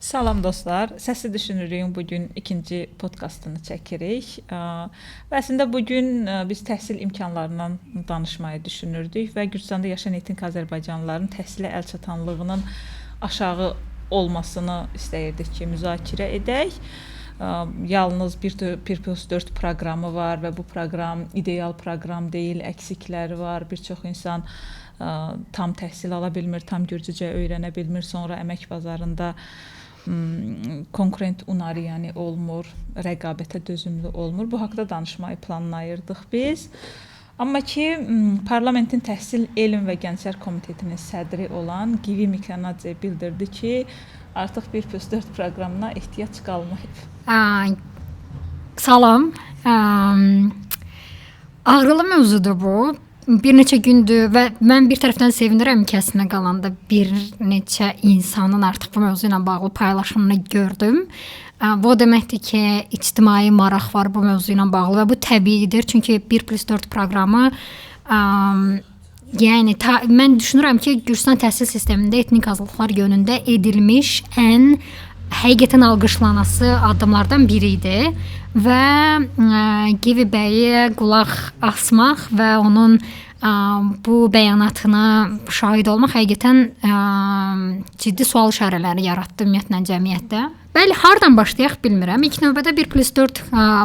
Salam dostlar. Səsi düşünürük bugün ikinci podkastını çəkirik. Və əslində bugün biz təhsil imkanlarından danışmayı düşünürdük və Gürcüstanda yaşayan etnik Azərbaycanlıların təhsilə əlçatanlığının aşağı olmasını istəyirdik ki, müzakirə edək. Yalnız 1+4 proqramı var və bu proqram ideal proqram deyil, əksikləri var. Bir çox insan tam təhsil ala bilmir, tam gürcücə öyrənə bilmir, sonra əmək bazarında konkurent unariyani olmur, rəqabətə dözümlü olmur. Bu haqda danışmayı planlayırdıq biz. Amma ki, Parlamentin Təhsil, Elm və Gənclər Komitetinin sədri olan Givi Mikyanadze bildirdi ki, artıq 1+4 proqramına ehtiyac qalmayıb. Salam. Ağrılı mövzudur bu. Bir neçə gündür və mən bir tərəfdən sevinirəm ki, əslində qalanda bir neçə insanın artıq bu mövzu ilə bağlı paylaşımını gördüm. Bu deməkdir ki, ictimai maraq var bu mövzu ilə bağlı və bu təbiidir. Çünki 1+4 proqramı yəni mən düşünürəm ki, Gürcüstan təhsil sistemində etnik azlıqlar yönündə edilmiş ən həqiqətən alqışlanası addımlardan biri idi və Givi bəyə qulaq asmaq və onun bu bəyanatına şahid olmaq həqiqətən ciddi sual işarələri yaratdı ümumiyyətlə cəmiyyətdə. Bəli, hardan başlayaq bilmirəm. İlk növbədə 1+4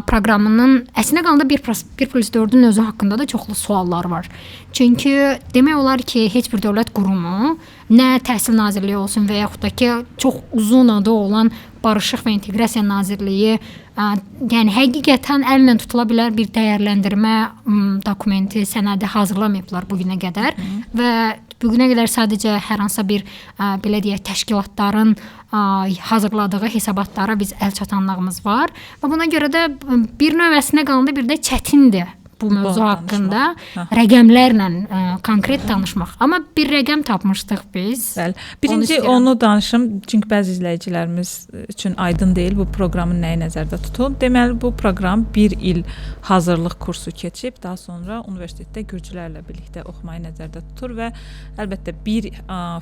proqramının əslində qalanda 1+4-ün özü haqqında da çoxlu suallar var. Çünki demək olar ki, heç bir dövlət qurumu, nə Təhsil Nazirliyi olsun və yaxud da ki, çox uzun adı olan Barışıq və İnteqrasiya Nazirliyi, yəni həqiqətən əllə tutula bilər bir dəyərləndirmə dokumenti, sənədi hazırlamayıblar bu günə qədər və bu günə qədər sadəcə hər hansısa bir belə deyək təşkilatların hazırladığı hesabatlara biz əlçatanlığımız var və buna görə də bir növ əslində qalanda bir də çətindir bu mövzu haqqında rəqəmlərlə konkret danışmaq. Amma bir rəqəm tapmışdıq biz. Bəli. Birinci onu danışım, çünki bəzi izləyicilərimiz üçün aydın deyil bu proqramın nəyi nəzərdə tutulub. Deməli, bu proqram 1 il hazırlıq kursu keçib, daha sonra universitetdə gürcülərlə birlikdə oxumayı nəzərdə tutur və əlbəttə bir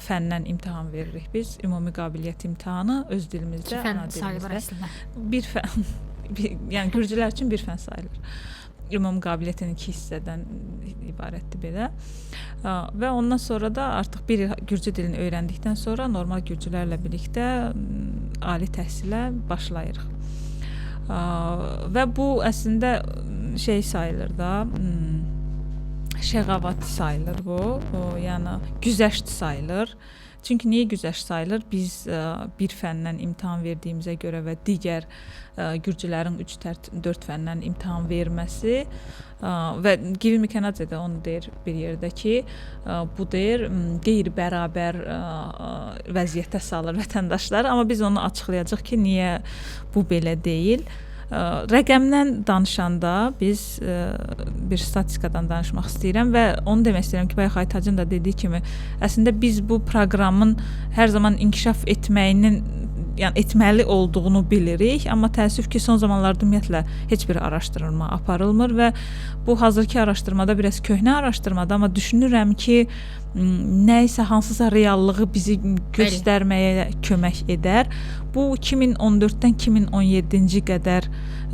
fəndən imtahan veririk biz. Ümumi qabiliyyət imtahanı öz dilimizdə, ana dilimizdə. Bir fən, yəni gürcülər üçün bir fən sayılır. Ümumi qabiliyyətin 2 hissədən ibarətdir belə. Və ondan sonra da artıq bir gürcü dilini öyrəndikdən sonra normal gürcülərlə birlikdə ali təhsilə başlayırıq. Və bu əslində şey sayılır da, şəğavat sayılır bu, yəni güzəşt sayılır. Çünki niyə güzəşt sayılır? Biz bir fəndən imtahan verdiyimizə görə və digər gürcülərin 3-4 fəndən imtahan verməsi və Givi Mikyanadze də onu deyir bir yerdə ki, bu deyir qeyri-bərabər vəziyyətə salır vətəndaşları, amma biz onu açıqlayacağıq ki, niyə bu belə deyil. Rəqəmdən danışanda biz bir statistikadan danışmaq istəyirəm və onu demək istəyirəm ki, bayaq Aytacın da dediyi kimi, əslində biz bu proqramın hər zaman inkişaf etməyinin, yəni etməli olduğunu bilirik, amma təəssüf ki, son zamanlarda ümumiyyətlə heç bir araşdırma aparılmır və bu hazırki araşdırmada biraz köhnə araşdırmadır, amma düşünürəm ki, nə isə hansısa reallığı bizi göstərməyə kömək edər. Bu 2014-dən 2017-ci qədər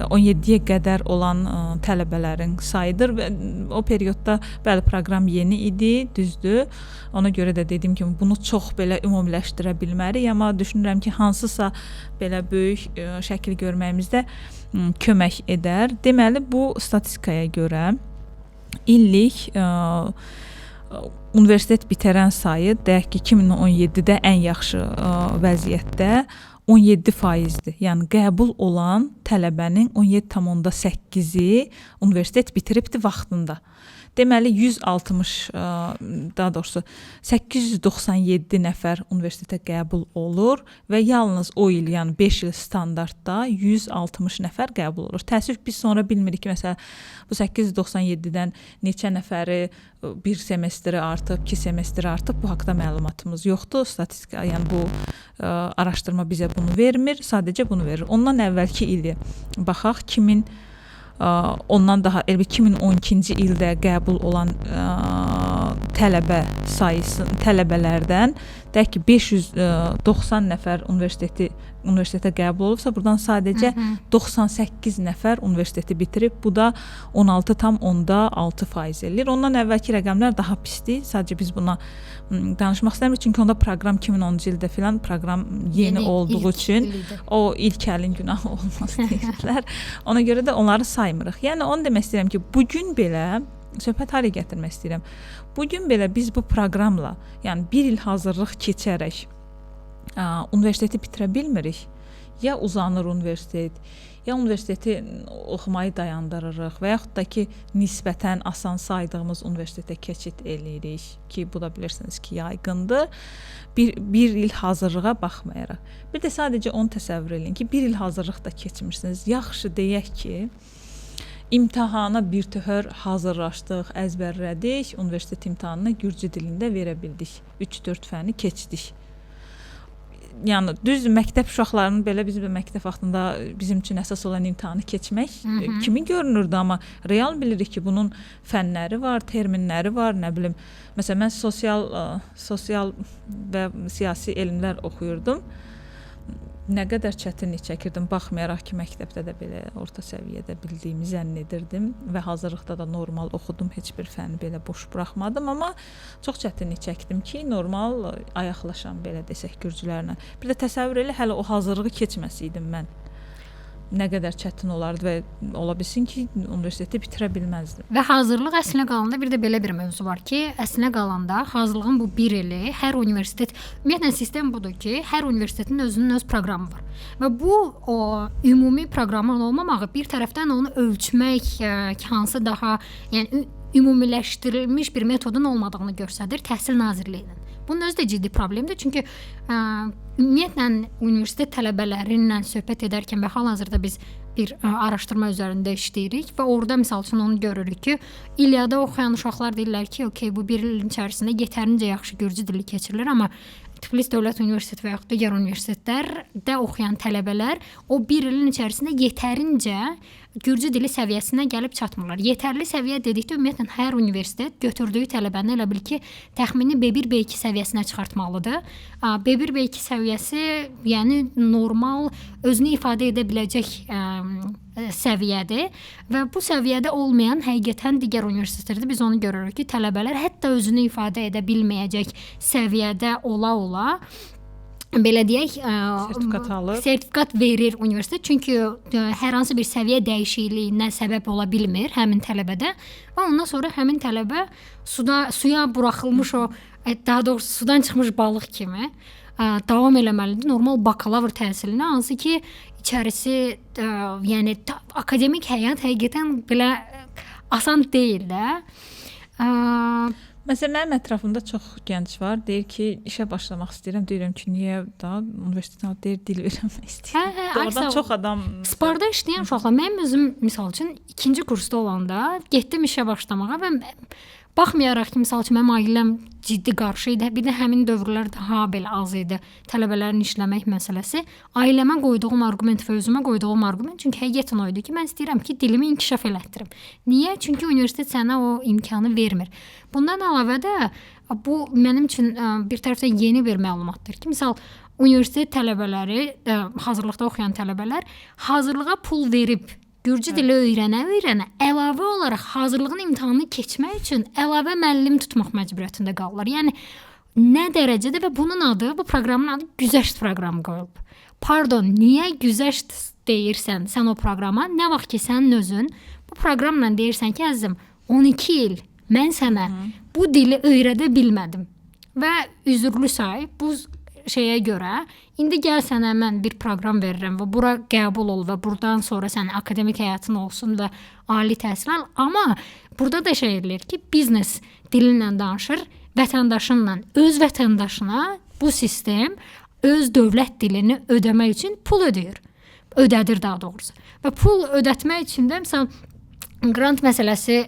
17-yə qədər olan tələbələrin sayıdır və o periodda bəli proqram yeni idi, düzdür. Ona görə də dediyim kimi bunu çox belə ümumiləşdirə bilmərik, amma düşünürəm ki, hansısa belə böyük şəkil görməyimizdə kömək edər. Deməli, bu statistikaya görə illik universitet bitirən sayı deyək ki, 2017-də ən yaxşı vəziyyətdə 17%-dir. Yəni qəbul olan tələbənin 17,8-i universitet bitiribdi vaxtında. Deməli 160, daha doğrusu 897 nəfər universitetə qəbul olur və yalnız o il, yəni 5 il standartda 160 nəfər qəbul olur. Təəssüf biz sonra bilmirik ki, məsələn, bu 897-dən neçə nəfəri bir semestri artıb, 2 semestri artıb, bu haqda məlumatımız yoxdur. Statistika, yəni bu araşdırma bizə bunu vermir, sadəcə bunu verir. Ondan əvvəlki ili baxaq, ondan daha 2012-ci ildə qəbul olan tələbələrdən deyək ki 590 nəfər universitetə qəbul olubsa, buradan sadəcə 98 nəfər universiteti bitirib. Bu da 16,6% eləyir. Ondan əvvəlki rəqəmlər daha pisdir. Sadəcə biz buna danışmaq istəmirik, çünki onda proqram 2010-cu ildə filan proqram yeni olduğu üçün o ilk əlin günahı olmaz deyirlər. Ona görə də onları saymırıq. Yəni onu demək istəyirəm ki, bu gün belə söhbət haraya gətirmək istəyirəm. Bu gün belə biz bu proqramla, yəni 1 il hazırlıq keçərək universiteti bitirə bilmirik. Ya uzanır universitet, ya universiteti oxumayı dayandırırıq və yaxud da ki, nisbətən asan saydığımız universitetə keçid eləyirik ki, bu da bilirsiniz ki, yaygındır. Bir il hazırlığa baxmayaraq. Bir də sadəcə onu təsəvvür edin ki, 1 il hazırlıqda keçmirsiniz. Yaxşı deyək ki, İmtahana birtəhər hazırlaşdıq, əzbərlədik, universitet imtahanını gürcü dilində verə bildik. 3-4 fəni keçdik. Yəni düz məktəb uşaqlarının belə bizim məktəb vaxtında bizim üçün əsas olan imtahanı keçmək kimi görünürdü, amma real bilirik ki, bunun fənləri var, terminləri var, nə bilim. Məsələn, mən sosial və siyasi elmlər oxuyurdum. Nə qədər çətinlik çəkirdim, baxmayaraq ki, məktəbdə də belə orta səviyyədə bildiyimi zənn edirdim və hazırlıqda da normal oxudum, heç bir fəni belə boş buraxmadım, amma çox çətinlik çəkdim ki, normal ayaqlaşam, belə desək, gürcülərlə. Bir də təsəvvür elə, hələ o hazırlığı keçməsəydim mən. Nə qədər çətin olardı və ola bilsin ki, universiteti bitirə bilməzdim. Və hazırlıq əslinə qalanda bir də belə bir mövzu var ki, əslinə qalanda hazırlığın bu 1 ili hər universitet, ümumiyyətlə sistem budur ki, hər universitetin özünün öz proqramı var. Və bu o ümumi proqramın olmamağı bir tərəfdən onu ölçmək hansı daha, yəni ümumiləşdirilmiş bir metodun olmadığını göstərir Təhsil Nazirliyinin. Bunun özü də ciddi problemdir, çünki ümumiyyətlə universitet tələbələri ilə söhbət edərkən və hal-hazırda biz bir araşdırma üzərində işləyirik və orada misal üçün onu görürük ki, İlyada oxuyan uşaqlar deyirlər ki, okey, bu 1 ilin içərisində yetərincə yaxşı gürcü dili keçirilir, amma Tiflis Dövlət Universiteti və yaxud digər universitetlərdə oxuyan tələbələr o 1 ilin içərisində yetərincə gürcü dili səviyyəsinə gəlib çatmırlar. Yetərli səviyyə dedikdə ümumiyyətlə hər universitet götürdüyü tələbəni elə bil ki, təxmini B1, B2 səviyyəsinə çıxartmalıdır. B1, B2 səviyyəsi, yəni normal özünü ifadə edə biləcək səviyyədir və bu səviyyədə olmayan həqiqətən digər universitetlərdə biz onu görürük ki, tələbələr hətta özünü ifadə edə bilməyəcək səviyyədə ola-ola belə deyək, sertifikat verir universitet. Çünki hər hansı bir səviyyə dəyişikliyinə səbəb ola bilmir həmin tələbədə və ondan sonra həmin tələbə suya buraxılmış o, daha doğrusu sudan çıxmış balıq kimi davam eləməlidir normal bakalavr təhsilinə, hansı ki, içərisi, yəni akademik həyat həqiqətən belə asan deyil də. Məsələn, mənim ətrafımda çox gənc var, deyir ki, işə başlamaq istəyirəm, deyirəm ki, niyə daha universitetə deyir, dil vermək istəyirəm. Oradan çox adam... Sparda işləyən uşaqlar, mənim özüm, misal üçün, 2-ci kursda olanda getdim işə başlamağa və baxmayaraq ki, misal üçün, mənim ailəm ciddi qarşı idi, bir də həmin dövrlər daha belə az idi tələbələrin işləmək məsələsi. Ailəmə qoyduğum argument və özümə qoyduğum argument, çünki həqiqətən o idi ki, mən istəyirəm ki, dilimi inkişaf elətdirim. Niyə? Çünki universitet sənə o imkanı vermir. Bundan əlavə də bu mənim üçün bir tərəfdən yeni bir məlumatdır ki, misal universitet tələbələri, hazırlıqda oxuyan tələbələr hazırlığa pul verib gürcü dili öyrənə əlavə olaraq hazırlığın imtahanını keçmək üçün əlavə müəllim tutmaq məcburiyyətində qalırlar. Yəni nə dərəcədə və bunun adı, bu proqramın adı güzəşt proqramı qoyulub. Pardon, niyə güzəşt deyirsən sən o proqrama? Nə vaxt ki sənin özün bu proqramla deyirsən ki, əzizim, 12 il mən sənə bu dili öyrədə bilmədim və üzürlü say bu şeyə görə indi gəl sənə mən bir proqram verirəm və bura qəbul ol və buradan sonra sənin akademik həyatın olsun və ali təhsil al. Amma burada da şey edilir ki, biznes dilinlə danışır, vətəndaşınla, öz vətəndaşına bu sistem öz dövlət dilini ödəmək üçün pul ödəyir. Ödədir daha doğrusu. Və pul ödətmək üçün də məsələn grant məsələsi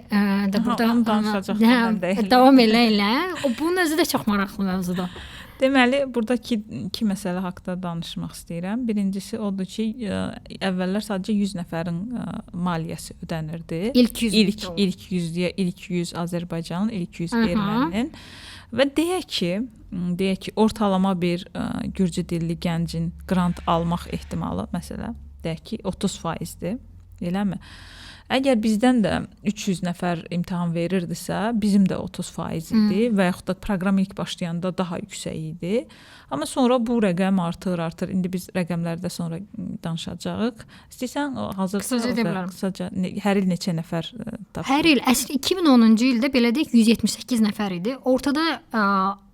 də burada davam elə. Bunun özü də çox maraqlı mövzudur. Deməli, buradakı iki məsələ haqqında danışmaq istəyirəm. Birincisi odur ki, əvvəllər sadəcə 100 nəfərin maliyyəsi ödənirdi. İlk 100 ilk 100 Azərbaycanın, ilk 100 erməninin və deyək ki, ortalama bir gürcü dilli gəncin qrant almaq ehtimalı məsələ deyək ki 30%-dir. Eləmi? Əgər bizdən də 300 nəfər imtahan verirdisə, bizim də 30% idi və yaxud da proqram ilk başlayanda daha yüksək idi. Amma sonra bu rəqəm artır. İndi biz rəqəmlərdə sonra danışacağıq. İstəyirsən qısaca hər il neçə nəfər tapır? Hər il əslində 2010-cu ildə belə deyək 178 nəfər idi. Ortada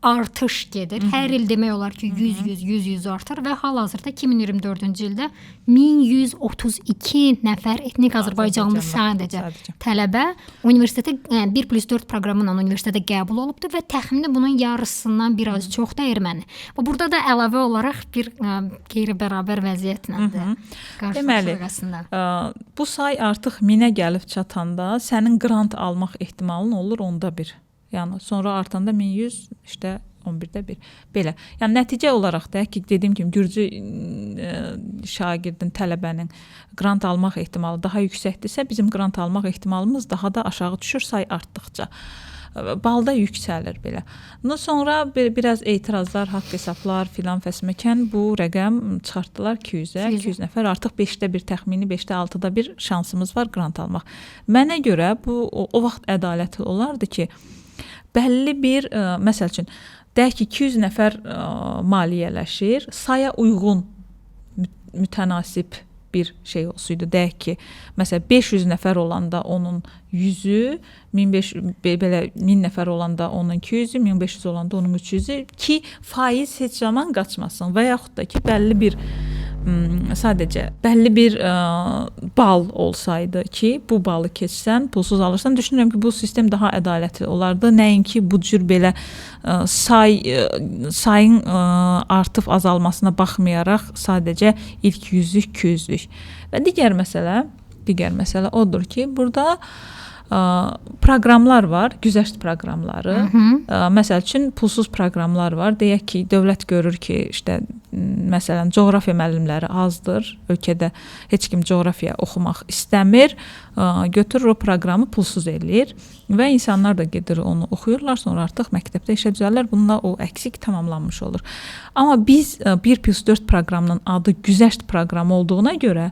artış gedir. Hər il demək olar ki 100 artır və hal-hazırda 2024-cü ildə 1132 nəfər etnik Azərbaycanlı sadəcə tələbə universitetə 1+4 proqramı ilə universitetə qəbul olubdur və təxminən bunun yarısından biraz çox da erməni. Və burada da əlavə olaraq bir qeyri-bərabər vəziyyətlədir. Deməli, bu say artıq 1000-ə gəlib çatanda sənin qrant almaq ehtimalın olur 1/10. Yəni sonra artanda 1100 işte 11/1 belə. Yəni nəticə olaraq da ki, dediyim kimi gürcü şagirdin, tələbənin qrant almaq ehtimalı daha yüksəkdirsə, bizim qrant almaq ehtimalımız daha da aşağı düşür say artdıqca. Balda yüksəlir belə. Sonra biraz etirazlar, haqq hesablar filan fəsməkən bu rəqəm çıxartdılar 200-ə. 200 nəfər artıq 5də 1 təxmini 5də 6da 1 şansımız var qrant almaq. Mənə görə bu o vaxt ədalətli olardı ki, bəlli bir məsəl üçün deyək ki 200 nəfər maliyyələşir, saya uyğun mütənasib bir şey olsaydı, deyək ki, məsələn 500 nəfər olanda onun 100-ü, 1000 nəfər olanda onun 200-ü, 1500 olanda onun 300-ü ki, faiz heç zaman qaçmasın və yaxud da ki, sadəcə bəlli bir bal olsaydı ki, bu balı keçsən, pulsuz alırsan, düşünürəm ki, bu sistem daha ədalətli olardı. Nəinki bu cür belə sayın artıb azalmasına baxmayaraq sadəcə ilk 100-lük, 200-lük. Və digər məsələ odur ki, burada proqramlar var, güzəşt proqramları. Məsəl üçün pulsuz proqramlar var. Deyək ki, dövlət görür ki, işte məsələn coğrafiya müəllimləri azdır. Ölkədə heç kim coğrafiya oxumaq istəmir. Götürür o proqramı pulsuz eləyir və insanlar da gedir onu oxuyurlar, sonra artıq məktəbdə işə düzəlirlər. Bununla o əksik tamamlanmış olur. Amma biz 1+4 proqramının adı güzəşt proqramı olduğuna görə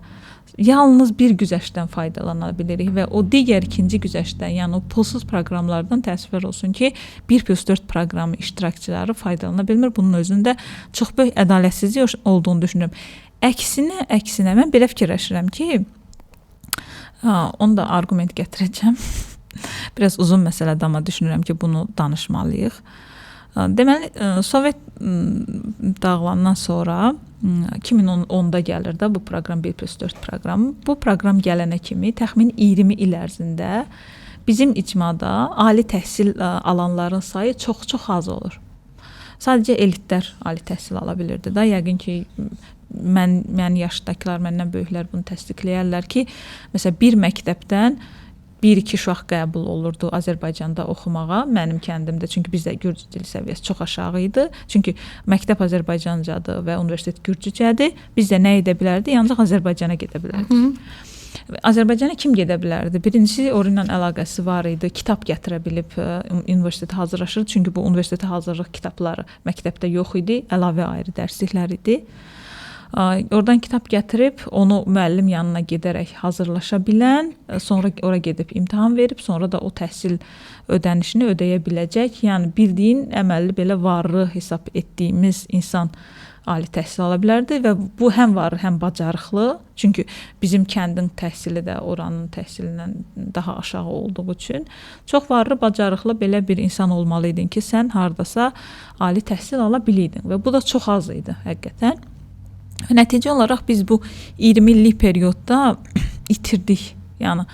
yalnız bir güzəştdən faydalana bilirik və o digər ikinci güzəştdən, yəni o pulsuz proqramlardan təəssüflər olsun ki, 1+4 proqramı iştirakçıları faydalana bilmir. Bunun özündə çox böyük ədalətsizlik olduğunu düşünürəm. Əksinə mən belə fikirləşirəm ki, onu da arqument gətirəcəm. Biraz uzun məsələdir, amma düşünürəm ki, bunu danışmalıyıq. Deməli, Sovet dağılandan sonra 2010-da gəlir də bu proqram 1+4 proqramı. Bu proqram gələnə kimi təxmin 20 il ərzində bizim icmada ali təhsil alanların sayı çox az olur. Sadəcə elitlər ali təhsil ala bilirdi də. Yəqin ki, mən yaşdakılar, məndən böyüklər bunu təsdiqləyərlər ki, məsələn, bir məktəbdən 1-2 uşaq qəbul olurdu Azərbaycanda oxumağa, mənim kəndimdə, çünki bizdə gürcü dili səviyyəsi çox aşağı idi. Çünki məktəb Azərbaycancadır və universitet gürcücədir. Biz də nə edə bilərdi? Yalnız Azərbaycana gedə bilərdik. Azərbaycana kim gedə bilərdi? Birincisi, onunla əlaqəsi var idi. Kitab gətirə bilib universitetə hazırlaşırdı. Çünki bu universitetə hazırlıq kitabları məktəbdə yox idi. Əlavə ayrı dərsliklər idi. Oradan kitab gətirib, onu müəllim yanına gedərək hazırlaşa bilən, sonra ora gedib imtahan verib, sonra da o təhsil ödənişini ödəyə biləcək. Yəni bildiyin əməlli belə varlı hesab etdiyimiz insan ali təhsil ala bilərdi və bu həm varlı, həm bacarıqlı. Çünki bizim kəndin təhsili də oranın təhsilindən daha aşağı olduğu üçün çox varlı, bacarıqlı belə bir insan olmalıydın ki, sən hardasa ali təhsil ala biliydin və bu da çox az idi həqiqətən. Nəticə olaraq biz bu 20 illik periodda itirdik. Yəni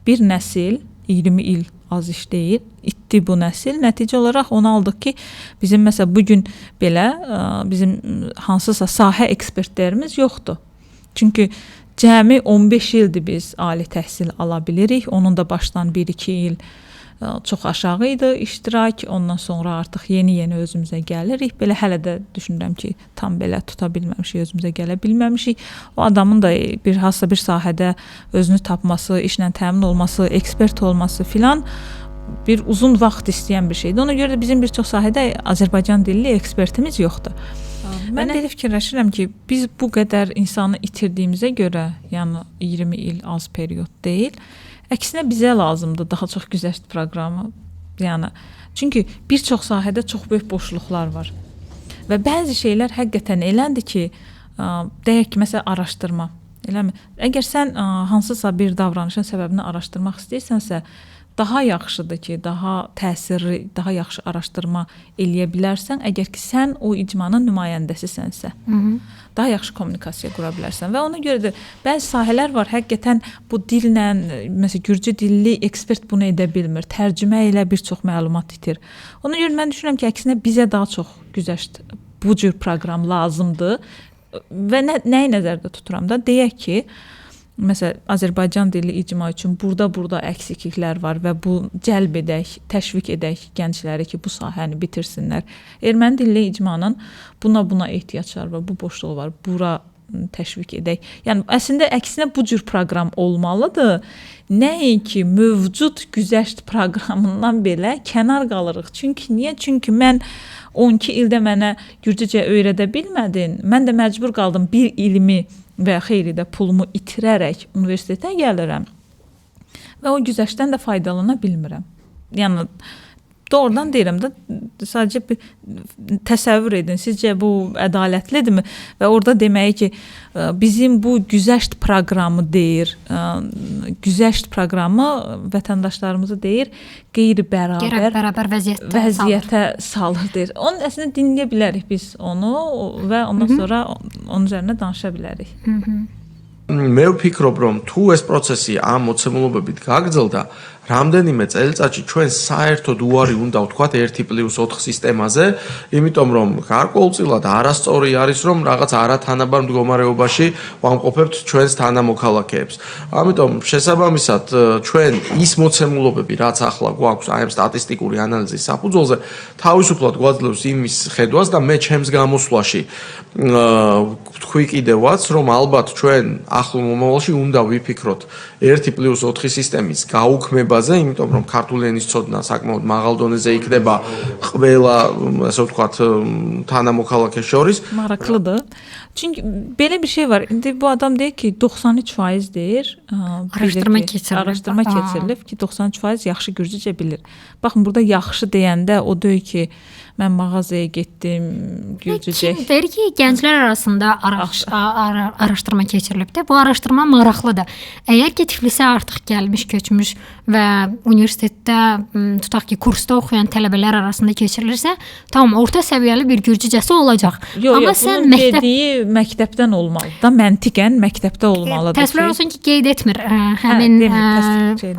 bir nəsil 20 il az iş deyil, itdi bu nəsil. Nəticə olaraq onu aldıq ki, bizim məsələn bugün belə bizim hansısa sahə ekspertlərimiz yoxdur. Çünki cəmi 15 ildir biz ali təhsil ala bilirik. Onun da başdan 1-2 il çox aşağı idi iştirak. Ondan sonra artıq yeni özümüzə gəlirik. Belə hələ də düşünürəm ki, tam belə tuta bilməmişik, özümüzə gələ bilməmişik. O adamın da hansısa bir sahədə özünü tapması, işlə təmin olması, ekspert olması filan bir uzun vaxt istəyən bir şeydir. Ona görə də bizim bir çox sahədə Azərbaycan dilli ekspertimiz yoxdur. Mən elə fikirləşirəm ki, biz bu qədər insanı itirdiyimizə görə, yəni 20 il az period deyil, əksinə bizə lazımdır daha çox güzəşt proqramı. Yəni çünki bir çox sahədə çox böyük boşluqlar var. Və bəzi şeylər həqiqətən elədir ki, deyək ki, məsələn araşdırma. Eləmi? Əgər sən hansısa bir davranışın səbəbini araşdırmaq istəyirsənsə, daha yaxşıdır ki, daha təsirli, daha yaxşı araşdırma eləyə bilərsən, əgər ki, sən o icmanın nümayəndəsisənsə. Daha yaxşı kommunikasiya qura bilərsən və ona görə də bəzi sahələr var, həqiqətən bu dillə, məsələn, gürcü dilli ekspert bunu edə bilmir, tərcümə ilə bir çox məlumat itir. Ona görə mən düşünürəm ki, əksinə bizə daha çox güzəşt bu cür proqram lazımdır və nəyi nəzərdə tuturam da, deyək ki, məsələn, Azərbaycan dilli icma üçün burada əksikliklər var və bu cəlb edək, təşviq edək gəncləri ki, bu sahəni bitirsinlər. Erməni dilli icmanın buna ehtiyacları var, bu boşluq var, bura təşviq edək. Yəni əslində əksinə bu cür proqram olmalıdır. Nəinki mövcud güzəşt proqramından belə kənar qalırıq. Çünki niyə? Çünki mən 12 ildə mənə gürcücə öyrədə bilmədin. Mən də məcbur qaldım bir ilimi və xeyli də pulumu itirərək universitetə gəlirəm və o güzəştdən də faydalana bilmirəm. Yəni doğrudan deyirəm də, sadəcə bir təsəvvür edin, sizcə bu ədalətlidirmi? Və orada deməyi ki, bizim bu güzəşt proqramı deyir, güzəşt proqramı vətəndaşlarımızı deyir, qeyri-bərabər vəziyyətə salır deyir. Onu əslində dinləyə bilərik biz onu və ondan sonra onun üzərində danışa bilərik. მე ვფიქრობ, რომ თუ ეს პროცესი ამ მოცემულობებით გაგრძელდა, რამდენიმე წელიწადში ჩვენ საერთოდ უარი უნდა ვთქვათ 1+4 სისტემაზე, იმიტომ რომ გარკვეულწილად არასწორი არის, რომ რაღაც არათანაბარ მდგომარეობაში ვამყოფებთ ჩვენს თანამოქალაქეებს. ამიტომ შესაბამისად ჩვენ ის მოცემულობები, რაც ახლა გვაქვს აი ამ სტატისტიკური ანალიზის საფუძველზე, თავისუფლად გვაძლევს იმის ხედვას და მე ჩემს გამოსვლაში ვთქვი კიდევაც, რომ ალბათ ჩვენ ახლო მომავალში უნდა ვიფიქროთ 1+4 სისტემის გაუქმებაზე, იმიტომ რომ ქართული ენის ცოდნა საკმაოდ მაღალ დონეზე იქნება ყველა, ასე ვთქვათ, თანამოქალაქეს შორის. Maraqlıdır. Çünki belə bir şey var. İndi bu adam deyir ki, 93% deyir. Araşdırma keçirilib ki, 93% yaxşı gürcücə bilir. Baxın, burada yaxşı deyəndə o deyir ki, mən mağazaya getdim, gürcücə. Kim deyir ki, gənclər arasında araşdırma keçirilibdir. Bu araşdırma maraqlıdır. Əgər ki, Tiflisə artıq gəlmiş, köçmüş və universitetdə tutaq ki, kursda oxuyan tələbələr arasında keçirilirsə, tamam, orta səviyyəli bir gürcücəsi olacaq. Amma sən dediyi məktəbdən olmalıdır da, məntiqən məktəbdə olmalıdır. Təsvir olsun ki, qeyd etmir həmin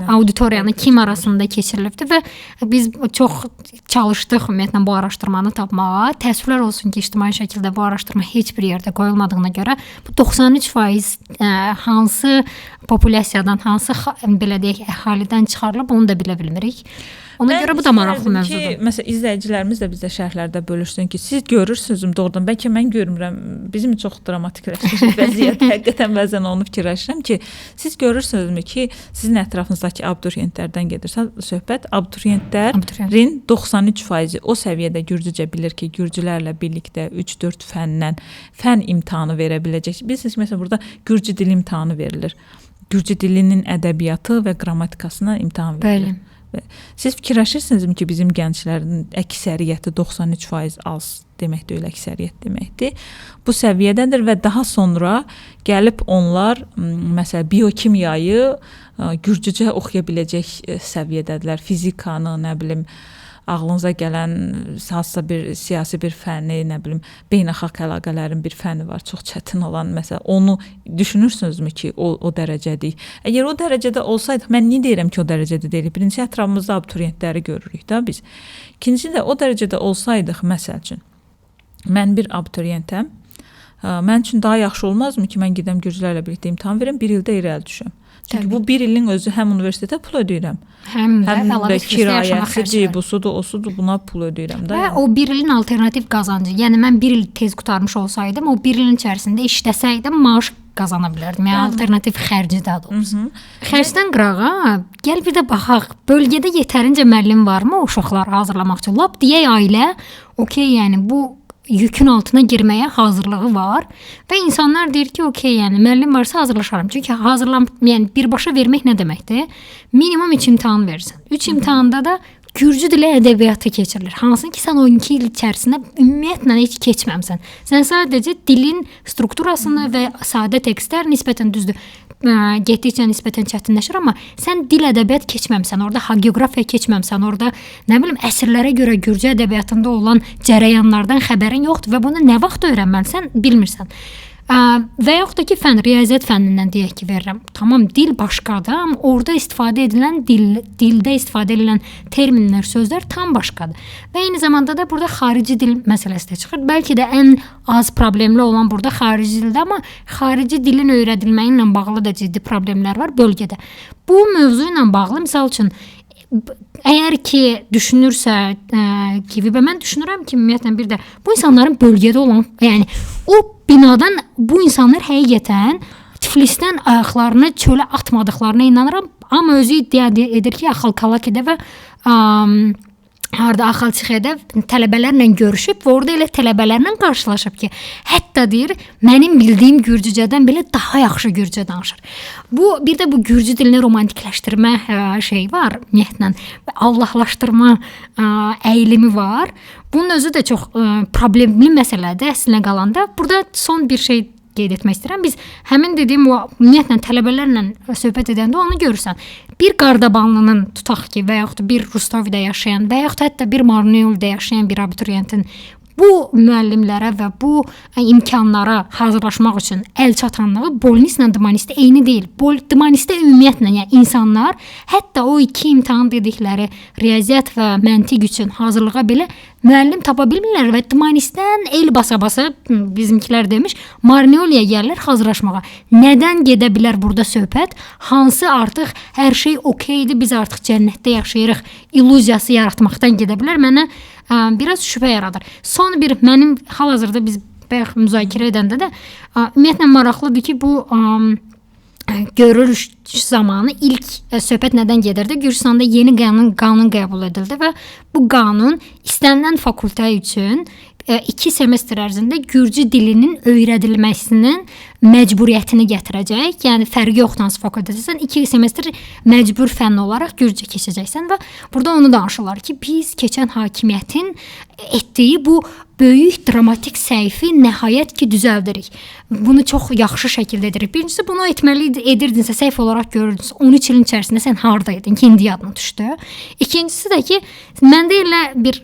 auditoriyanı kim arasında keçirilibdir və biz çox çalışdıq ümumiyyətlə bu araşdırmanı tapmağa. Təəssüflər olsun ki, ictimai şəkildə bu araşdırma heç bir yerdə qoyulmadığına görə bu 93% hansı populyasiyadan, hansı belə deyək, əhalidən çıxarılıb, onu da bilə bilmirik. Ona görə bu da maraqlı mövzudur. Məsələn, izləyicilərimiz də bizə şərhlərdə bölüşsün ki, siz görürsünüz doğrudan, bəlkə mən görmürəm. Bizim çox dramatikləşmiş vəziyyət, həqiqətən bəzən onu fikirləşirəm ki, siz görürsünüzmü ki, sizin ətrafınızdakı abituriyentlərdən gedirsə söhbət, abituriyentlərin 93% o səviyyədə gürcücə bilir ki, gürcülərlə birlikdə 3-4 fən imtahanı verə biləcək. Bilirsiniz ki, məsələn, burada gürcü dili imtahanı verilir. Gürcü dilinin ədəbiyyatı və qrammatikasına imtahan verilir. Bəli. Siz fikirləşirsinizmi ki, bizim gənclərin əksəriyyəti 93% az deməkdir, elə əksəriyyət deməkdir. Bu səviyyədədir və daha sonra gəlib onlar məsələn biokimyayı gürcücə oxuya biləcək səviyyədədirlər. Fizikanı, nə bilim, ağlınıza gələn hansısa bir siyasi bir fənni, nə bilim, beynəlxalq əlaqələrin bir fənni var, çox çətin olan, məsələn, onu düşünürsünüzmü ki, o dərəcədir? Əgər o dərəcədə olsaydı, mən niyə deyirəm ki, o dərəcədə deyilik? Birinci, ətrafımızda abituriyentləri görürük da biz. İkinci də o dərəcədə olsaydıq, məsəl üçün, mən bir abituriyentəm, mən üçün daha yaxşı olmazmı ki, mən gedəm gürcülərlə birlikdə imtahan verim, bir ildə irəli düşəm? Çünki Təbii. bu 1 ilin özü həm universitetə pul ödəyirəm, Həm də həm əlavə də streslə yaşamaq kirayəsi, xərcləri. busudur, osudur, buna pul ödəyirəm də. Və o 1 ilin alternativ qazancı. Yəni mən 1 il tez qurtarmış olsaydım, o 1 ilin içərisində işləsəydim, maaş qazana bilərdim. Yəni alternativ xərci daha doğrusu. Xərcdən qırağa, gəl bir də baxaq. Bölgədə yetərincə müəllim varmı o uşaqları hazırlamaq üçün? Lap deyək ailə, okey, yəni bu yükün altına girməyə hazırlığı var və insanlar deyir ki, okey, yəni müəllim varsa hazırlaşaram. Çünki yəni birbaşa vermək nə deməkdir? Minimum 3 imtahan verirsən. 3 imtahanda da Gürcü dili ədəbiyyatı keçirilir. Hansı ki sən o 2 il içərisində ümumiyyətlə heç keçməmsən. Sən sadəcə dilin strukturasını və sadə tekstlər nisbətən düzdür. Getdikcə nisbətən çətinləşir, amma sən dil ədəbiyyat keçməmsən, orada hagiyografiya keçməmsən, orada nə bilim əsrlərə görə Gürcü ədəbiyyatında olan cərəyanlardan xəbərin yoxdur və bunu nə vaxt öyrənməlisən bilmirsən. Və yaxud da ki, riyaziyyat fənnindən deyək ki, verirəm. Tamam, dil başqadır, amma orada istifadə edilən dildə istifadə edilən terminlər, sözlər tam başqadır. Və eyni zamanda da burada xarici dil məsələsi də çıxır. Bəlkə də ən az problemli olan burada xarici dildir, amma xarici dilin öyrədilməyi ilə bağlı da ciddi problemlər var bölgədə. Bu mövzu ilə bağlı misal üçün əgər ki düşünürsə kimi və mən düşünürəm ki, ümumiyyətlə bir də bu insanların bölgədə olan, yəni o binadan bu insanlar həqiqətən Tiflisdən ayaqlarını çölə atmadıqlarına inanıram, amma özü iddia edir ki, Axalkalakıda və Axalçıxada tələbələrlə görüşüb və orada elə tələbələrlə qarşılaşıb ki, hətta deyir, mənim bildiyim Gürcücədən belə daha yaxşı Gürcə danışır. Bu bir də bu Gürcü dilini romantikləşdirmə şey var, ümumiyyətlə Allahlaşdırma əylimi var. Bunun özü də çox problemli məsələdir əslində qalanda. Burada son bir şey qeyd etmək istəyirəm. Biz həmin dediyim o ümumiyyətlə tələbələrlə söhbət edəndə onu görürsən. Bir Qardabanlının tutaq ki, və yaxud da bir Rustovidə yaşayan və yaxud da hətta bir Marneolda yaşayan bir abituriyentin bu müəllimlərə və bu imkanlara hazırlaşmaq üçün əl çatanlığı Bolnislə Dmanistdə eyni deyil. Dmanistdə ümumiyyətlə, yəni insanlar hətta o 2 imtahan dedikləri riyaziyyat və məntiq üçün hazırlığa belə müəllim tapa bilmirlər və Dmanistdən el basa-basa bizimkilər demiş, Marneoliyə gəlirlər hazırlaşmağa. Nədən gedə bilər burada söhbət? Hansı artıq hər şey okeydir, biz artıq cənnətdə yaşayırıq, illüziyası yaratmaqdan gedə bilər? Mənə biraz şübhə yaradır. Son bir mənim hal-hazırda biz bayaq müzakirə edəndə də ümumiyyətlə maraqlıdır ki, bu görülüş zamanı ilk söhbət nədən gedirdi? Gürcüstanda yeni qanun qəbul edildi və bu qanun istənilən fakültə üçün 2 semestr ərzində Gürcü dilinin öyrədilməsinin məcburiyyətini gətirəcək. Yəni fərqi yoxdur hansı fakültədəsən, 2 semestr məcbur fənn olaraq Gürcə keçəcəksən və burada onu danışırlar ki, biz keçən hakimiyyətin etdiyi bu böyük dramatik səhvi nəhayət ki düzəldirik. Bunu çox yaxşı şəkildə edirik. Birincisi bunu etməli edirdinsə, səhv olaraq görürdünüz. 13 ilin içərisində sən hardaydın ki, indi yadına düşdü. İkincisi də ki, məndə elə bir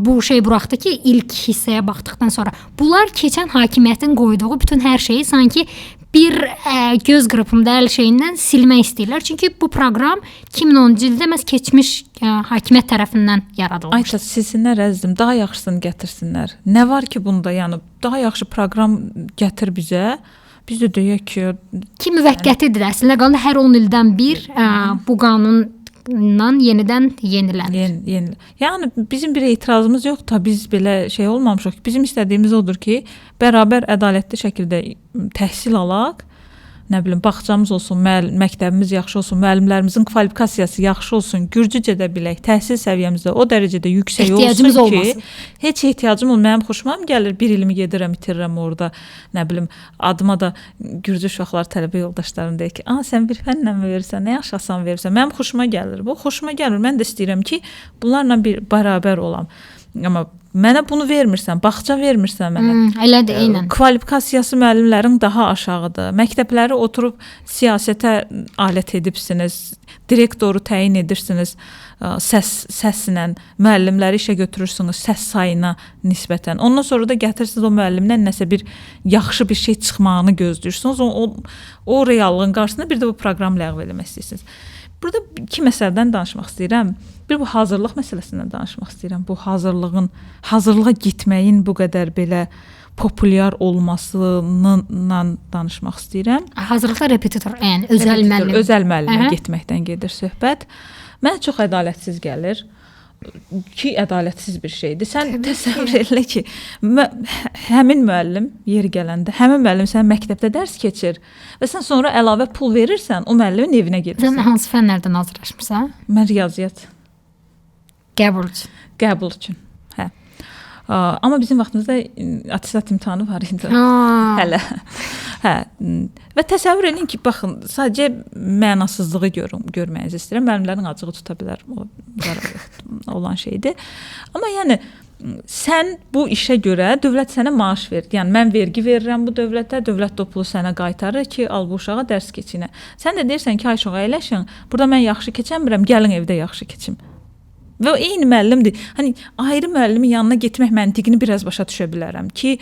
bu şey buraxdı ki, ilk hissəyə baxdıqdan sonra bunlar keçən hakimiyyətin qoyduğu bütün hər şeyi sanki bir göz qırpımda əl şeyindən silmək istəyirlər. Çünki bu proqram 2010-cu ildə məhz keçmiş hakimiyyət tərəfindən yaradılmışdı. Ayta, silsinlər əzizim, daha yaxşısını gətirsinlər. Nə var ki bunda, yəni daha yaxşı proqram gətir bizə. Biz də deyək ki, müvəqqətidir əslində qalanda hər 10 ildən bir bu qanun yenidən yenilənir. Yəni bizim bir etirazımız yoxdur. Biz belə şey olmamışıq. Bizim istədiyimiz odur ki, bərabər ədalətli şəkildə təhsil alaq. Nə bilim, bağçamız olsun, məktəbimiz yaxşı olsun, müəllimlərimizin kvalifikasiyası yaxşı olsun, Gürcücə də bilək, təhsil səviyyəmizdə o dərəcədə yüksək olsun ki, heç ehtiyacım olmur. Mənim xoşuma gəlir, 1 ilimi gedirəm, itirirəm orada. Nə bilim, adıma da Gürcü uşaqlar, tələbə yoldaşlarım deyir ki, sən bir fənnlə mi verirsən, nə yaxşı asan verirsən. Mənim xoşuma gəlir. Bu xoşuma gəlir. Mən də istəyirəm ki, bunlarla bir bərabər olam. Amma mənə bunu vermirsən, bağça vermirsən mənə. Elədir, eynən. Kvalifikasiyası müəllimlərin daha aşağıdır. Məktəbləri oturub siyasətə alət edibsiniz, direktoru təyin edirsiniz səslə, müəllimləri işə götürürsünüz səs sayına nisbətən. Ondan sonra da gətirsiniz o müəllimdən nəsə bir yaxşı bir şey çıxmağını gözləyirsiniz. O reallığın qarşısında bir də bu proqram ləğv etmək istəyirsiniz. Burada iki məsələdən danışmaq istəyirəm. Bir bu hazırlıq məsələsindən danışmaq istəyirəm. Bu hazırlığa getməyin bu qədər belə populyar olmasından danışmaq istəyirəm. Hazırlıqda repetitor, yəni özəl müəllimə getməkdən gedir söhbət. Mənə çox ədalətsiz gəlir. Ki ədalətsiz bir şeydir. Sən təsəvvür elə ki, həmin müəllim yeri gələndə, həmin müəllim sən məktəbdə dərs keçir və sən sonra əlavə pul verirsən, o müəllimin evinə gedirsən. Sən hansı fənlərdən hazırlaşmısan? Mən riyaziyyat. Qəbul üçün. Hə. Amma bizim vaxtımızda attestat imtahanı var idi. Hələ. Hə. Və təsəvvür edin ki, baxın, sadəcə mənasızlığı görməyinizi istəyirəm. Müəllimlərin acığı tuta bilər. O olan şeydir. Amma yəni sən bu işə görə dövlət sənə maaş verir. Yəni mən vergi verirəm bu dövlətə, dövlət də o pulu sənə qaytarır ki, al bu uşağa dərs keçinə. Sən də deyirsən ki, ay uşağa əyləşin. Burada mən yaxşı keçəmirəm, gəlin evdə yaxşı keçim. Və o eyni müəllimdir. Hani ayrı müəllimin yanına getmək məntiqini biraz başa düşə bilərəm ki,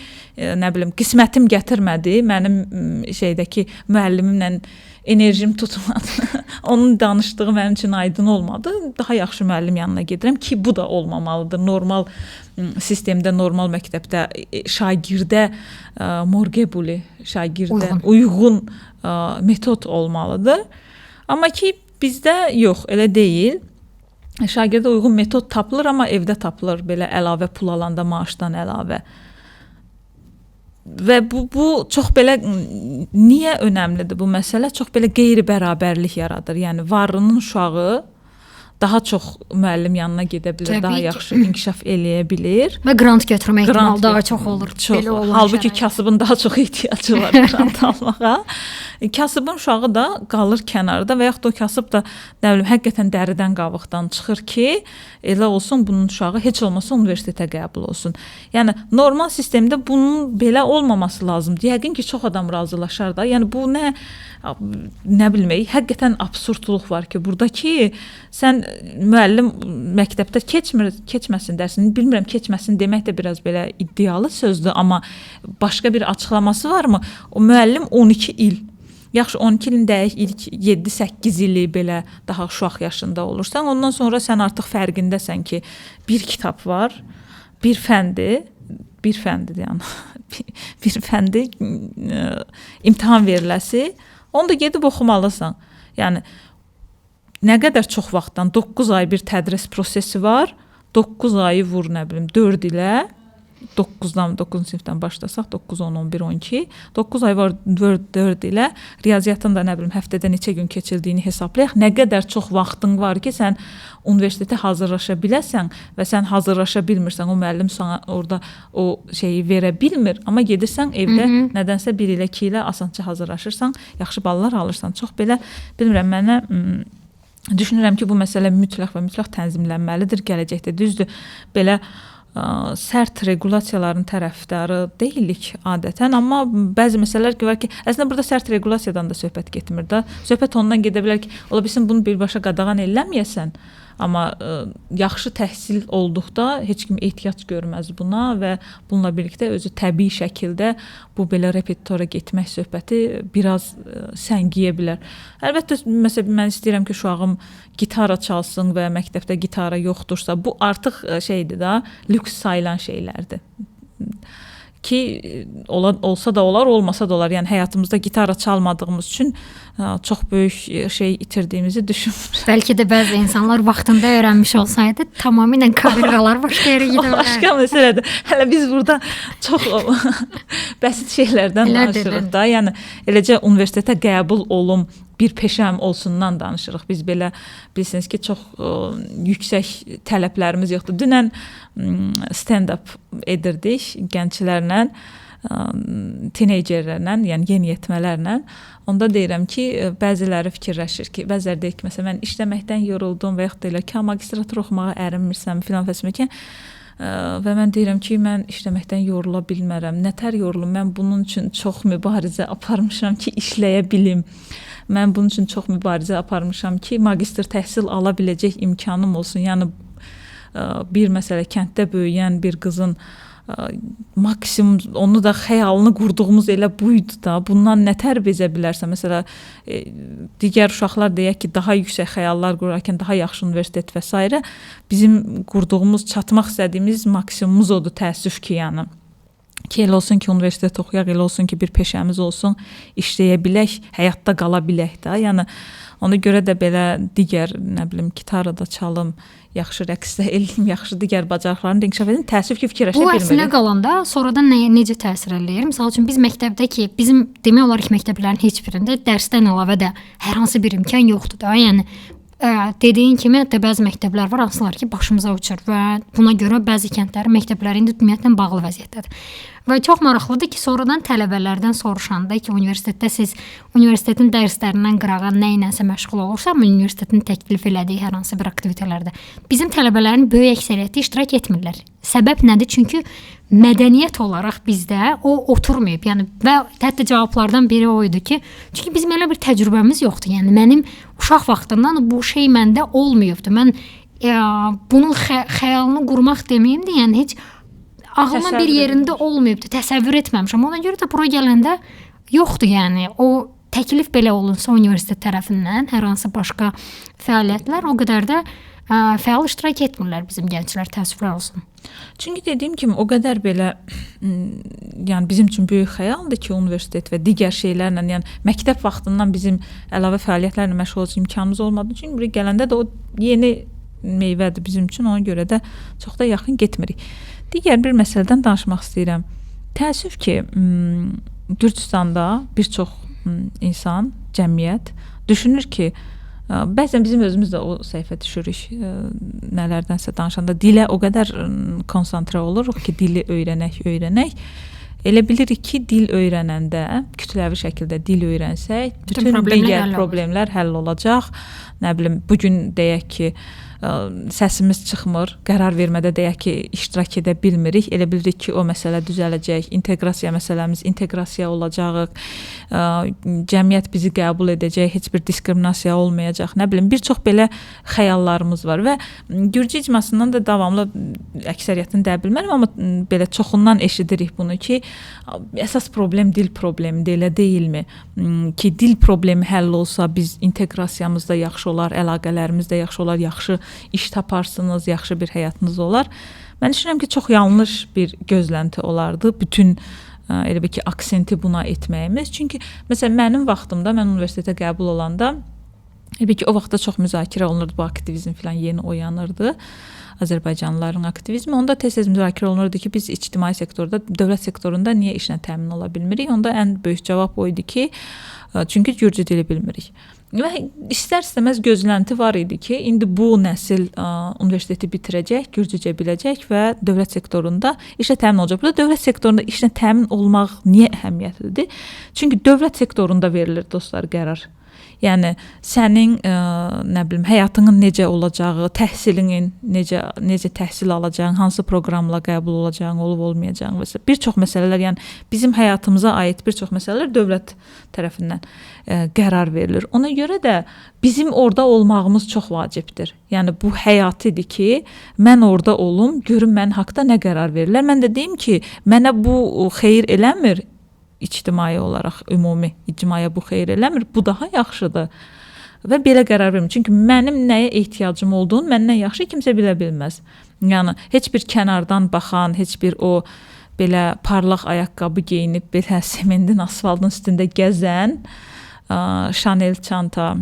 nə bilim, qismətim gətirmədi, mənim şeydəki müəllimimlə enerjim tutmadı. Onun danışdığı mənim üçün aydın olmadı. Daha yaxşı müəllim yanına gedirəm ki, bu da olmamalıdır. Normal sistemdə, normal məktəbdə şagirdə morgebuli, şagirdə uyğun metod olmalıdır. Amma ki bizdə yox, elə deyil. Şagirdə uyğun metod tapılır, amma evdə tapılır belə əlavə pul alanda maaşdan əlavə. Və bu çox belə niyə önəmlidir bu məsələ? Çox belə qeyri-bərabərlik yaradır. Yəni varlının uşağı daha çox müəllim yanına gedə bilər, daha yaxşı inkişaf eləyə bilir. Və grant götürmə ehtimalı daha çox olur. Halbuki kasıbın daha çox ehtiyacı var grant almağa. Kasıbın uşağı da qalır kənarda və yaxud da o kasıb da nə bilim həqiqətən dəridən qabıqdan çıxır ki, elə olsun bunun uşağı heç olmasa universitetə qəbul olsun. Yəni normal sistemdə bunun belə olmaması lazımdır. Yəqin ki, çox adam razılaşar da. Yəni bu nə bilmək, həqiqətən absurdluq var ki, buradakı sən müəllim məktəbdə keçməsin dərsini, bilmirəm, keçməsin demək də biraz belə iddialı sözdür, amma başqa bir açıqlaması varmı? O müəllim 12 il, yaxşı 12 ilin dəqiq ilk 7-8 ili belə daha uşaq yaşında olursan, ondan sonra sən artıq fərqindəsən ki, bir kitab var, bir fəndir yəni, bir fəndi imtahan veriləsi, onu da gedib oxumalısan. Yəni nə qədər çox vaxtdan 9 ay bir tədris prosesi var. 9 ayı vur nə bilim 4 ilə 9-cu sinifdən başlasaq 9, 10, 11, 12. 9 ay var 4 ilə riyaziyyatın da nə bilim həftədə neçə gün keçildiyini hesablayaq. Nə qədər çox vaxtın var ki, sən universitetə hazırlaşa biləsən və sən hazırlaşa bilmirsən, o müəllim sana orada o şeyi verə bilmir, amma gedirsən evdə nədənsə 1 ilə 2 ilə asanca hazırlaşırsan, yaxşı ballar alırsan. Çox belə bilmirəm, mənə düşünürəm ki, bu məsələ mütləq tənzimlənməlidir gələcəkdə. Düzdür, belə sərt regulasiyaların tərəfdarı deyilik adətən, amma bəzi məsələlər var ki, əslində burada sərt regulasiyadan da söhbət getmir də. Söhbət ondan gedə bilər ki, ola bilsin bunu birbaşa qadağan eləməyəsən, amma yaxşı təhsil olduqda heç kim ehtiyac görməz buna və bununla birlikdə özü təbii şəkildə bu belə repetitora getmək söhbəti biraz səngiyə bilər. Əlbəttə, məsələn, mən istəyirəm ki, uşağım gitara çalsın və məktəbdə gitara yoxdursa, bu artıq şeydir da, lüks sayılan şeylərdir. Ki olsa da olar, olmasa da olar. Yəni həyatımızda gitara çalmadığımız üçün çox böyük şey itirdiyimizi düşünmürəm. Bəlkə də bəzi insanlar vaxtında öyrənmiş olsaydı, tamamilə kamergalar başqa yerə gedə bilər. Başqa məsələdir. Hələ biz burada çox bəsit şeylərdən danışırıq da. Yəni eləcə universitetə qəbul olum, bir peşəm olsundan danışırıq. Biz belə bilirsiniz ki, çox yüksək tələblərimiz yoxdur. Dünən stand-up edirdik gənclərlə, teenagerlərlə, yəni yeniyetmələrlə. Onda deyirəm ki, bəziləri fikirləşir ki, bəziləri deyir ki, məsələn, mən işləməkdən yoruldum və yaxud da elə ki, magistratura oxumağa ərinmirsəm filan fəsməkən. Və mən deyirəm ki, mən işləməkdən yorula bilmərəm. Nətər yorulum? Mən bunun üçün çox mübarizə aparmışam ki, işləyə bilim. Mən bunun üçün çox mübarizə aparmışam ki, magistr təhsil ala biləcək imkanım olsun. Yəni bir məsələ kənddə böyüyən bir qızın maksimum onu da xəyalını qurduğumuz elə buydu da. Bundan nə tərb edə bilərsə, məsələn, digər uşaqlar deyək ki, daha yüksək xəyallar qurarkən daha yaxşı universitet və s. bizim qurduğumuz, çatmaq istədiyimiz maksimumumuz odur, təəssüf ki, yəni. Ki elə olsun ki, universitet oxuyaq, elə olsun ki, bir peşəmiz olsun, işləyə bilək, həyatda qala bilək də. Yəni ona görə də belə digər, nə bilim, gitarada çalım, yaxşı rəqsdə eləyim, yaxşı digər bacarıqlarını inkişaf edin. Təəssüf ki, fikirləşə bilmirik. Bu əslinə qalanda sonradan necə təsir eləyir? Məsəl üçün biz məktəbdə ki, bizim demək olar ki, məktəblərin heç birində dərsdən əlavə də hər hansı bir imkan yoxdur da. Yəni dediyin kimi, hətta bəzi məktəblər var, hansılar ki, başımıza uçur və buna görə bəzi kəndlərin məktəbləri indi ümumiyyətlə bağlı vəziyyətdədir. Və çox maraqlıdır ki, sonradan tələbələrdən soruşanda ki, universitetdə siz universitetin dərslərindən qırağa nə ilənsə məşğul olursanmı, universitetin təklif elədiyi hər hansı bir aktivitetlərdə, bizim tələbələrin böyük əksəriyyəti iştirak etmirlər. Səbəb nədir? Çünki mədəniyyət olaraq bizdə o oturmayıb. Yəni və hətta cavablardan biri o idi ki, çünki bizim elə bir təcrübəmiz yoxdur. Yəni mənim uşaq vaxtından bu şey məndə olmayıbdı. Mən bunun xəyalını qurmaq deməyim də, yəni heç ağlımın bir yerində olmayıbdı, təsəvvür etməmişəm. Ona görə də bura gələndə yoxdur, yəni o təklif belə olunsa universitet tərəfindən hər hansı başqa fəaliyyətlər o qədər də fəal iştirak etmirlər bizim gənclər, təəssüflər olsun. Çünki dediyim kimi o qədər belə yəni bizim üçün böyük xəyaldır ki, universitet və digər şeylərlə, yəni məktəb vaxtından bizim əlavə fəaliyyətlərlə məşğul olacaq imkanımız olmadı. Çünki buraya gələndə də o yeni meyvədir bizim üçün, ona görə də çox da yaxın getmirik. Digər bir məsələdən danışmaq istəyirəm. Təəssüf ki, Gürcüstanda bir çox insan, cəmiyyət düşünür ki, bəzən bizim özümüz də o səhifə düşürük, nələrdənsə danışanda dilə o qədər konsantrə oluruq ki, dili öyrənək. Elə bilirik ki, dil öyrənəndə, kütləvi şəkildə dil öyrənsək, bütün digər problemlər həll olacaq. Nə bilim, bugün deyək ki, səsimiz çıxmır, qərar vermədə deyək ki, iştirak edə bilmirik. Elə bilirik ki, o məsələ düzələcək, inteqrasiya məsələmiz inteqrasiya olacaq, cəmiyyət bizi qəbul edəcək, heç bir diskriminasiya olmayacaq. Nə bilim, bir çox belə xəyallarımız var və Gürcü icmasından da davamlı əksəriyyətini də bilmərəm, amma belə çoxundan eşidirik bunu ki, əsas problem dil problemidir, elə deyilmi? Ki, dil problemi həll olsa biz inteqrasiyamız da yaxşı olar, əlaqələrimiz də yaxşı olar, yaxşı iş taparsınız, yaxşı bir həyatınız olar. Mən düşünürəm ki, çox yanlış bir gözlənti olardı bütün elə bir ki, aksenti buna etməyimiz. Çünki məsələn mənim vaxtımda, mən universitetə qəbul olanda elə bir ki, o vaxtda çox müzakirə olunurdu, bu aktivizm falan yeni oyanırdı. Azərbaycanlıların aktivizmi. Onda tez-tez müzakirə olunurdu ki, biz ictimai sektorda, dövlət sektorunda niyə işlə təmin ola bilmirik? Onda ən böyük cavab o idi ki, çünki Gürcü dili bilmirik. Və istər-istəməz gözlənti var idi ki, indi bu nəsil universiteti bitirəcək, Gürcücə biləcək və dövlət sektorunda işlə təmin olacaq. Burada dövlət sektorunda işlə təmin olmaq niyə əhəmiyyətlidir? Çünki dövlət sektorunda verilir dostlar qərar. Yəni sənin nə bilim həyatının necə olacağı, təhsilinin necə təhsil alacağın, hansı proqramla qəbul olacağın, olub-olmayacağın və s. bir çox məsələlər, yəni bizim həyatımıza aid bir çox məsələlər dövlət tərəfindən qərar verilir. Ona görə də bizim orada olmağımız çox vacibdir. Yəni bu həyatidir ki, mən orada olum, görüm mən haqqda nə qərar verirlər. Mən də deyim ki, mənə bu xeyir eləmir. İctimai olaraq, ümumi icmaya bu xeyir eləmir, bu daha yaxşıdır və belə qərar vermir. Çünki mənim nəyə ehtiyacım olduğunu məndən yaxşı kimsə bilə bilməz. Yəni, heç bir kənardan baxan, heç bir o belə parlaq ayaqqabı geyinib, belə sementin, asfaltın üstündə gəzən, Chanel çanta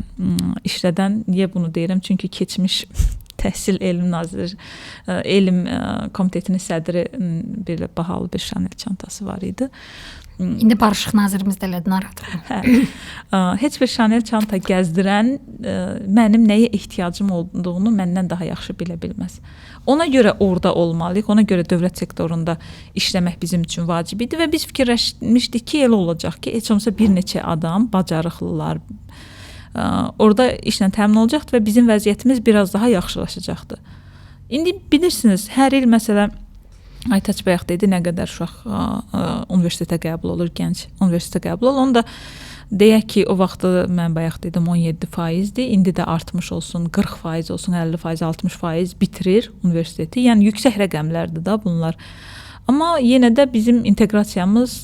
işlədən, niyə bunu deyirəm? Çünki keçmiş Təhsil Elm Naziri, Elm Komitetinin sədri belə bahalı bir Chanel çantası var idi. İndi Barışıq nazirimiz də elədi, narahat. Heç bir Chanel çanta gəzdirən mənim nəyə ehtiyacım olduğunu məndən daha yaxşı bilə bilməz. Ona görə orada olmalıyıq, ona görə dövlət sektorunda işləmək bizim üçün vacib idi və biz fikirləşmişdik ki, elə olacaq ki, heç olmasa bir neçə adam, bacarıqlılar orada işlə təmin olacaqdır və bizim vəziyyətimiz biraz daha yaxşılaşacaqdır. İndi bilirsiniz, hər il məsələn, Aytaç bayaq dedi, nə qədər uşaq universitetə qəbul olur, gənc universitetə qəbul olur. Onu da deyək ki, o vaxtı mən bayaq dedim 17%-dir, indi də artmış olsun, 40% olsun, 50%, 60% bitirir universiteti. Yəni yüksək rəqəmlərdir da bunlar. Amma yenə də bizim inteqrasiyamız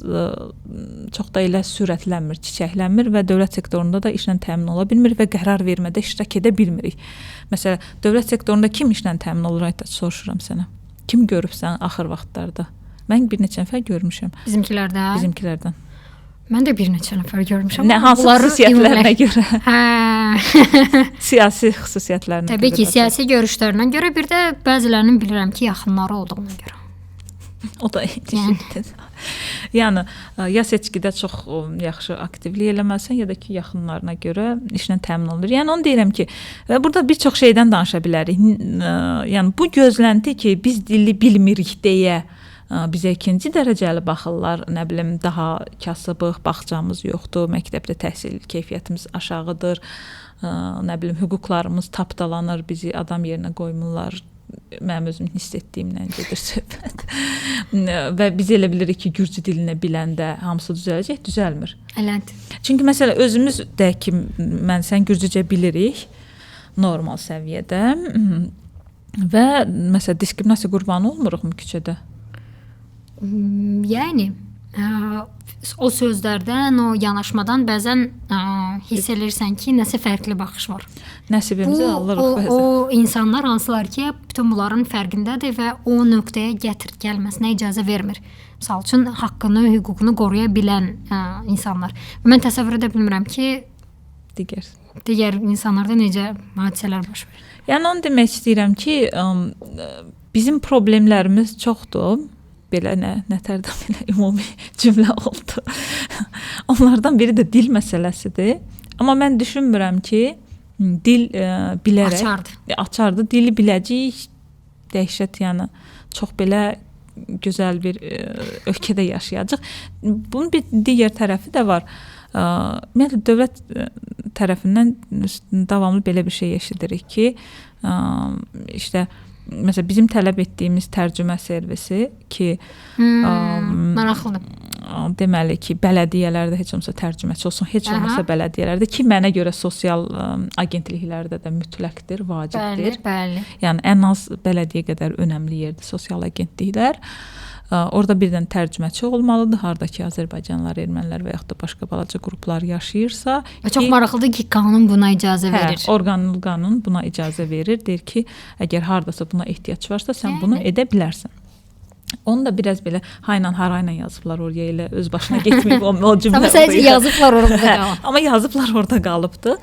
çox da elə sürətlənmir, çiçəklənmir və dövlət sektorunda da işlə təmin ola bilmir və qərar vermədə iştirak edə bilmirik. Məsələn, dövlət sektorunda kim işlə təmin olur, Aytaç, soruşuram sənə. Kim görübsən axır vaxtlarda? Mən bir neçə nəfər görmüşəm. Bizimkilərdən. Mən də bir neçə nəfər görmüşəm. Nə hansı xüsusiyyətlərinə görə? Hə. Siyasi xüsusiyyətlərinə Təbii ki, siyasi görüşlərinə görə, bir də bəzilərinin bilirəm ki, yaxınları olduğuna görə. O da şeydir. Yəni ya seçkidə çox yaxşı aktivlik eləməlisən, ya da ki, yaxınlarına görə işlə təmin olunur. Yəni onu deyirəm ki, və burada bir çox şeydən danışa bilərik. Yəni bu gözlənti ki, biz dili bilmirik deyə bizə ikinci dərəcəli baxırlar, nə bilim, daha kasıbıq, bağçamız yoxdur, məktəbdə təhsil keyfiyyətimiz aşağıdır, nə bilim, hüquqlarımız tapdalanır, bizi adam yerinə qoymurlar. Mənim özüm hiss etdiyimdən gedir söhbət. Və biz elə bilirik ki, gürcü dilini biləndə hamısı düzələcək, düzəlmir. Elədir. Çünki məsələ özümüz də ki, sən gürcücə bilirik normal səviyyədə və məsələ diskriminasiya qurbanı olmuruq mu küçədə? Yəni o sözlərdən, o yanaşmadan bəzən hiss edirsən ki, nəsə fərqli baxış var. Nəsibimizi alırıq bəzən. O insanlar hansılar ki, bütün bunların fərqindədir və o nöqtəyə gəlməsinə icazə vermir. Məsəl üçün, haqqını, hüququnu qoruya bilən insanlar. Mən təsəvvür edə bilmirəm ki, digər insanlarda necə hadisələr baş verir. Yəni onu demək istəyirəm ki, bizim problemlərimiz çoxdur. Belə nətərdən belə ümumi cümlə oldu. Onlardan biri də dil məsələsidir. Amma mən düşünmürəm ki, dil bilərək açardı. Dili biləcəyik, dəhşət, yəni çox belə gözəl bir ölkədə yaşayacaq. Bunun bir digər tərəfi də var. Ümumiyyətlə dövlət tərəfindən davamlı belə bir şey eşidirik ki, işte məsələn bizim tələb etdiyimiz tərcümə servisi ki, maraqlıdır. Deməli ki, bələdiyyələrdə heç olmasa tərcüməçi olsun, heç olmasa bələdiyyələrdə ki, mənə görə sosial agentliklərdə də mütləqdir, vacibdir. Bəli. Yəni ən az bələdiyyə qədər önəmli yerdir sosial agentliklər. Orada birdən tərcüməçi olmalıdır, hardakı Azərbaycanlılar, ermənilər və yaxud da başqa balaca qruplar yaşayırsa. Və çox maraqlıdır ki, qanun buna icazə verir. Orqanlı qanun buna icazə verir. Deyir ki, əgər hardasa buna ehtiyac varsa, sən bunu edə bilərsən. Onu da biraz belə hayla harayla yazıblar oraya, elə öz başına getməyib o cümlə. Amma sadəcə yazıblar orada qalıb. Amma yazıblar orada qalıbdı.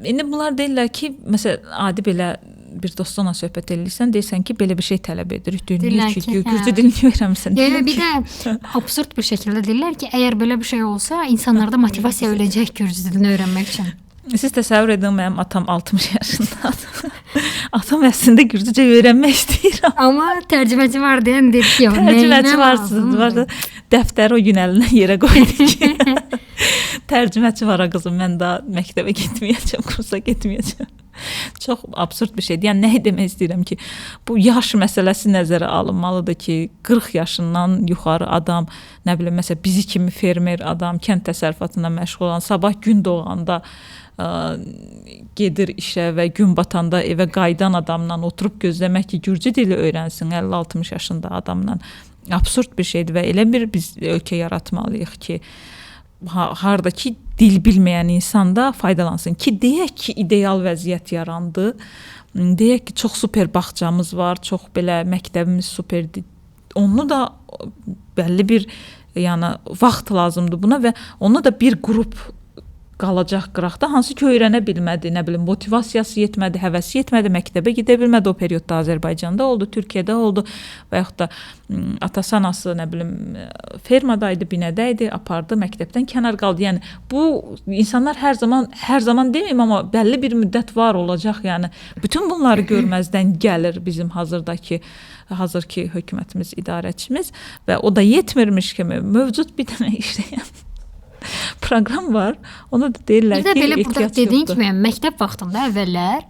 İndi bunlar deyirlər ki, məsələn, adi belə bir dostunla söhbət edirsən, deyirsən ki, belə bir şey tələb edirik. Deyirlər ki, gürcü dilini öyrənmisən. Bir də absurd bir şəkildə deyirlər ki, əgər belə bir şey olsa, insanlarda motivasiya öləcək gürcü dilini öyrənmək üçün. Siz təsəvvür edin, mənim atam 60 yaşındadır. Atam əslində gürcücə öyrənmək istəyir. Amma tərcüməçi var deyən deyir ki, tərcüməçi var. Dəftəri o gün əlinə yerə qoydu ki, tərcüməçi var qızım, mən daha məktəbə getməyəcəm, kursa getməyəcəm. Çox absurd bir şeydir. Yəni nə demək istəyirəm ki, bu yaş məsələsi nəzərə alınmalıdır ki, 40 yaşından yuxarı adam, nə bilim, məsələn, bizi kimi fermer adam, kənd təsərrüfatına məşğul olan, sabah gün doğanda gedir işə və gün batanda evə qayıdan adamla oturub gözləmək ki, gürcü dili öyrənsin 50-60 yaşında adamla absurd bir şeydir və elə bir biz ölkə yaratmalıyıq ki, hardakı dil bilməyən insan da faydalansın ki, deyək ki, ideal vəziyyət yarandı. Deyək ki, çox super bağçamız var, çox belə məktəbimiz superdir. Onu da bəlli bir, yəni vaxt lazımdır buna və onu da bir qrup qalacaq qıraqda, hansı ki öyrənə bilmədi, nə bilim, motivasiyası yetmədi, həvəsi yetmədi, məktəbə gedə bilmədi, o periodda Azərbaycanda oldu, Türkiyədə oldu və yaxud da atası, anası, nə bilim, fermadaydı, binədəydi, apardı, məktəbdən kənar qaldı. Yəni bu insanlar hər zaman deməyim, amma bəlli bir müddət var olacaq. Yəni bütün bunları görməzdən gəlir bizim hazırki hökumətimiz, idarəçimiz və o da yetmirmiş kimi mövcud bir dənə işləyən proqram var. Ona da deyirlər ki, belə burada dediyin kimi, məktəb vaxtında əvvəllər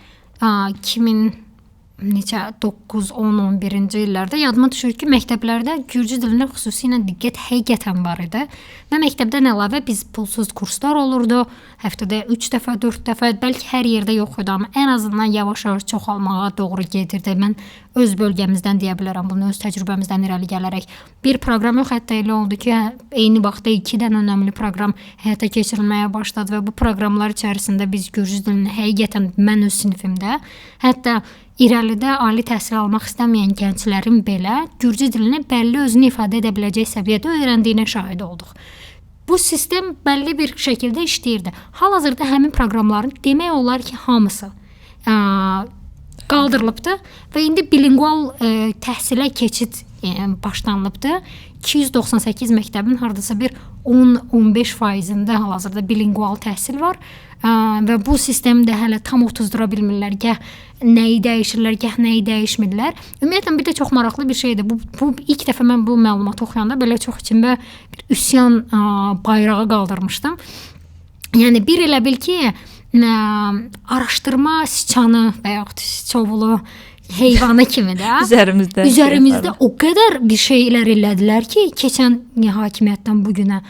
neçə 9, 10, 11-ci illərdə yadıma düşür ki, məktəblərdə gürcü dilinə xüsusilə diqqət həqiqətən var idi. Və məktəbdən əlavə biz pulsuz kurslar olurdu. Həftədə 3 dəfə, 4 dəfə, bəlkə hər yerdə yox idi, amma ən azından yavaş-yavaş çoxalmağa doğru gedirdi. Mən öz bölgəmizdən deyə bilərəm, bunu öz təcrübəmizdən irəli gələrək. Bir proqram yox, hətta elə oldu ki, eyni vaxtda 2 dənə önəmli proqram həyata keçirilməyə başladı və bu proqramlar içərisində biz gürcü dilini həqiqətən mən öz sinifimdə, hətta irəlidə ali təhsil almaq istəməyən gənclərin belə gürcü dilini bəlli özünü ifadə edə biləcək səviyyədə öyrəndiyinə şahid olduq. Bu sistem bəlli bir şəkildə işləyirdi. Hal-hazırda həmin proqramların demək olar ki, hamısı qaldırılıbdı və indi bilingual təhsilə keçid başlanılıbdı. 298 məktəbin hardasa bir 10-15%-də hal-hazırda bilingual təhsil var və bu sistemi də hələ tam otuzdura bilmirlər. Gəh nəyi dəyişirlər, gəh nəyi dəyişmirlər. Ümumiyyətlə bir də çox maraqlı bir şeydir. Bu ilk dəfə mən bu məlumatı oxuyanda belə çox içimdə bir üsyan bayrağı qaldırmışdım. Yəni bir elə bil ki, araşdırma siçanı və yaxud siçovulu heyvanı kimi də üzərimizdə o qədər bir şeylər elədilər ki, keçən hakimiyyətdən bu günə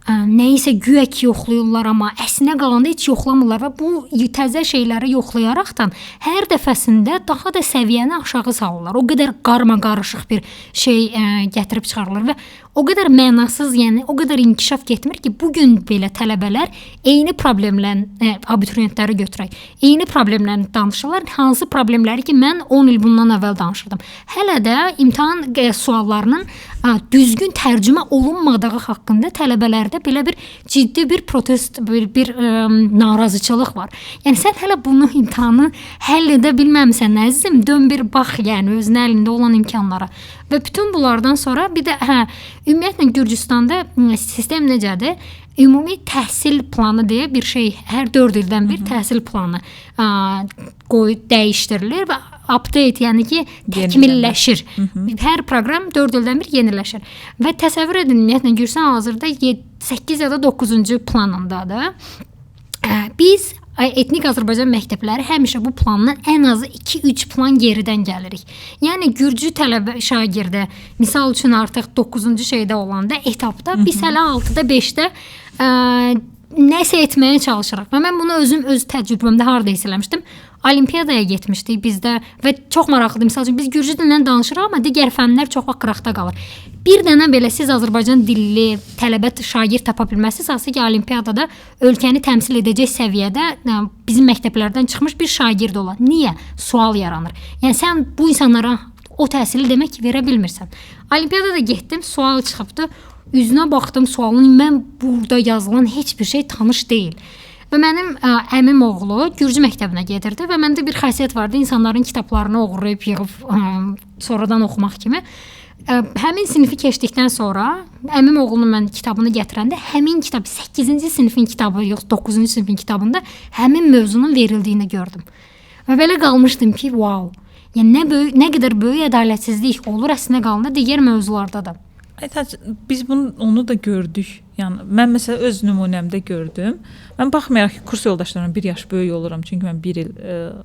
nəyisə güya ki yoxlayırlar, amma əslinə qalanda heç yoxlamırlar və bu təzə şeyləri yoxlayaraqdan hər dəfəsində daha da səviyyəni aşağı salırlar. O qədər qarma-qarışıq bir şey gətirib çıxarırlar və o qədər mənasız, yəni o qədər inkişaf getmir ki, bu gün belə tələbələr eyni problemlərlə abituriyentləri götürək. Eyni problemlərlə danışırlar. Hansı problemləri ki, mən 10 il bundan əvvəl danışırdım. Hələ də imtahan suallarının düzgün tərcümə olunmadığı haqqında tələbələrdə belə bir ciddi bir protest, bir narazıçılıq var. Yəni sən hələ bunu imtahanı həll edə bilməmisən, əzizim, dön bir bax, yəni özünün əlində olan imkanlara. Və bütün bunlardan sonra bir də ümumiyyətlə Gürcüstanda sistem necədir? Ümumi təhsil planı deyə bir şey, hər 4 ildən bir təhsil planı dəyişdirilir və update, yəni ki, təkmilləşir. Hər proqram 4 ildən bir yeniləşir. Və təsəvvür edin, ümumiyyətlə Gürcüstan hazırda 8 ya da 9-cu planındadır. Biz etnik Azərbaycan məktəbləri həmişə bu plandan ən azı 2-3 plan geridən gəlirik. Yəni gürcü tələbə şagirdə misal üçün artıq 9-cu şeydə olanda etapda biz hələ 6-da 5-də nəsə etməyə çalışırıq. Və mən bunu öz təcrübəmdə harda hiss eləmişdim? Olimpiyadaya getmişdik bizdə və çox maraqlıdır. Məsəl üçün biz gürcü dilindən danışırıq, amma digər fənlər çox vaxt qıraqda qalır. Bir dənə belə siz Azərbaycan dilli tələbə şagird tapa bilməzsiniz, hansı ki, olimpiyadada ölkəni təmsil edəcək səviyyədə bizim məktəblərdən çıxmış bir şagird olar. Niyə? Sual yaranır. Yəni sən bu insanlara o təhsili demək ki, verə bilmirsən. Olimpiyadada getdim, sual çıxıbdı. Üzünə baxdım sualın, mən burada yazılan heç bir şey tanış deyil. Və mənim əmim oğlu gürcü məktəbinə gedirdi və məndə bir xasiyyət vardı, insanların kitablarını oğurlayıb yığıb sonradan oxumaq kimi. Həmin sinifi keçdikdən sonra əmim oğlunun mən kitabını gətirəndə həmin kitab 8-ci sinifin kitabı, yox 9-cu sinifin kitabında həmin mövzunun verildiyini gördüm. Və belə qalmışdım ki, wow. Yəni nə qədər böyük ədalətsizlik olur əslində qalanda digər mövzularda da. Biz onu da gördük. Yəni mən məsələn öz nümunəmdə gördüm. Mən baxmayaraq ki, kurs yoldaşlarımdan 1 yaş böyük oluram, çünki mən 1 il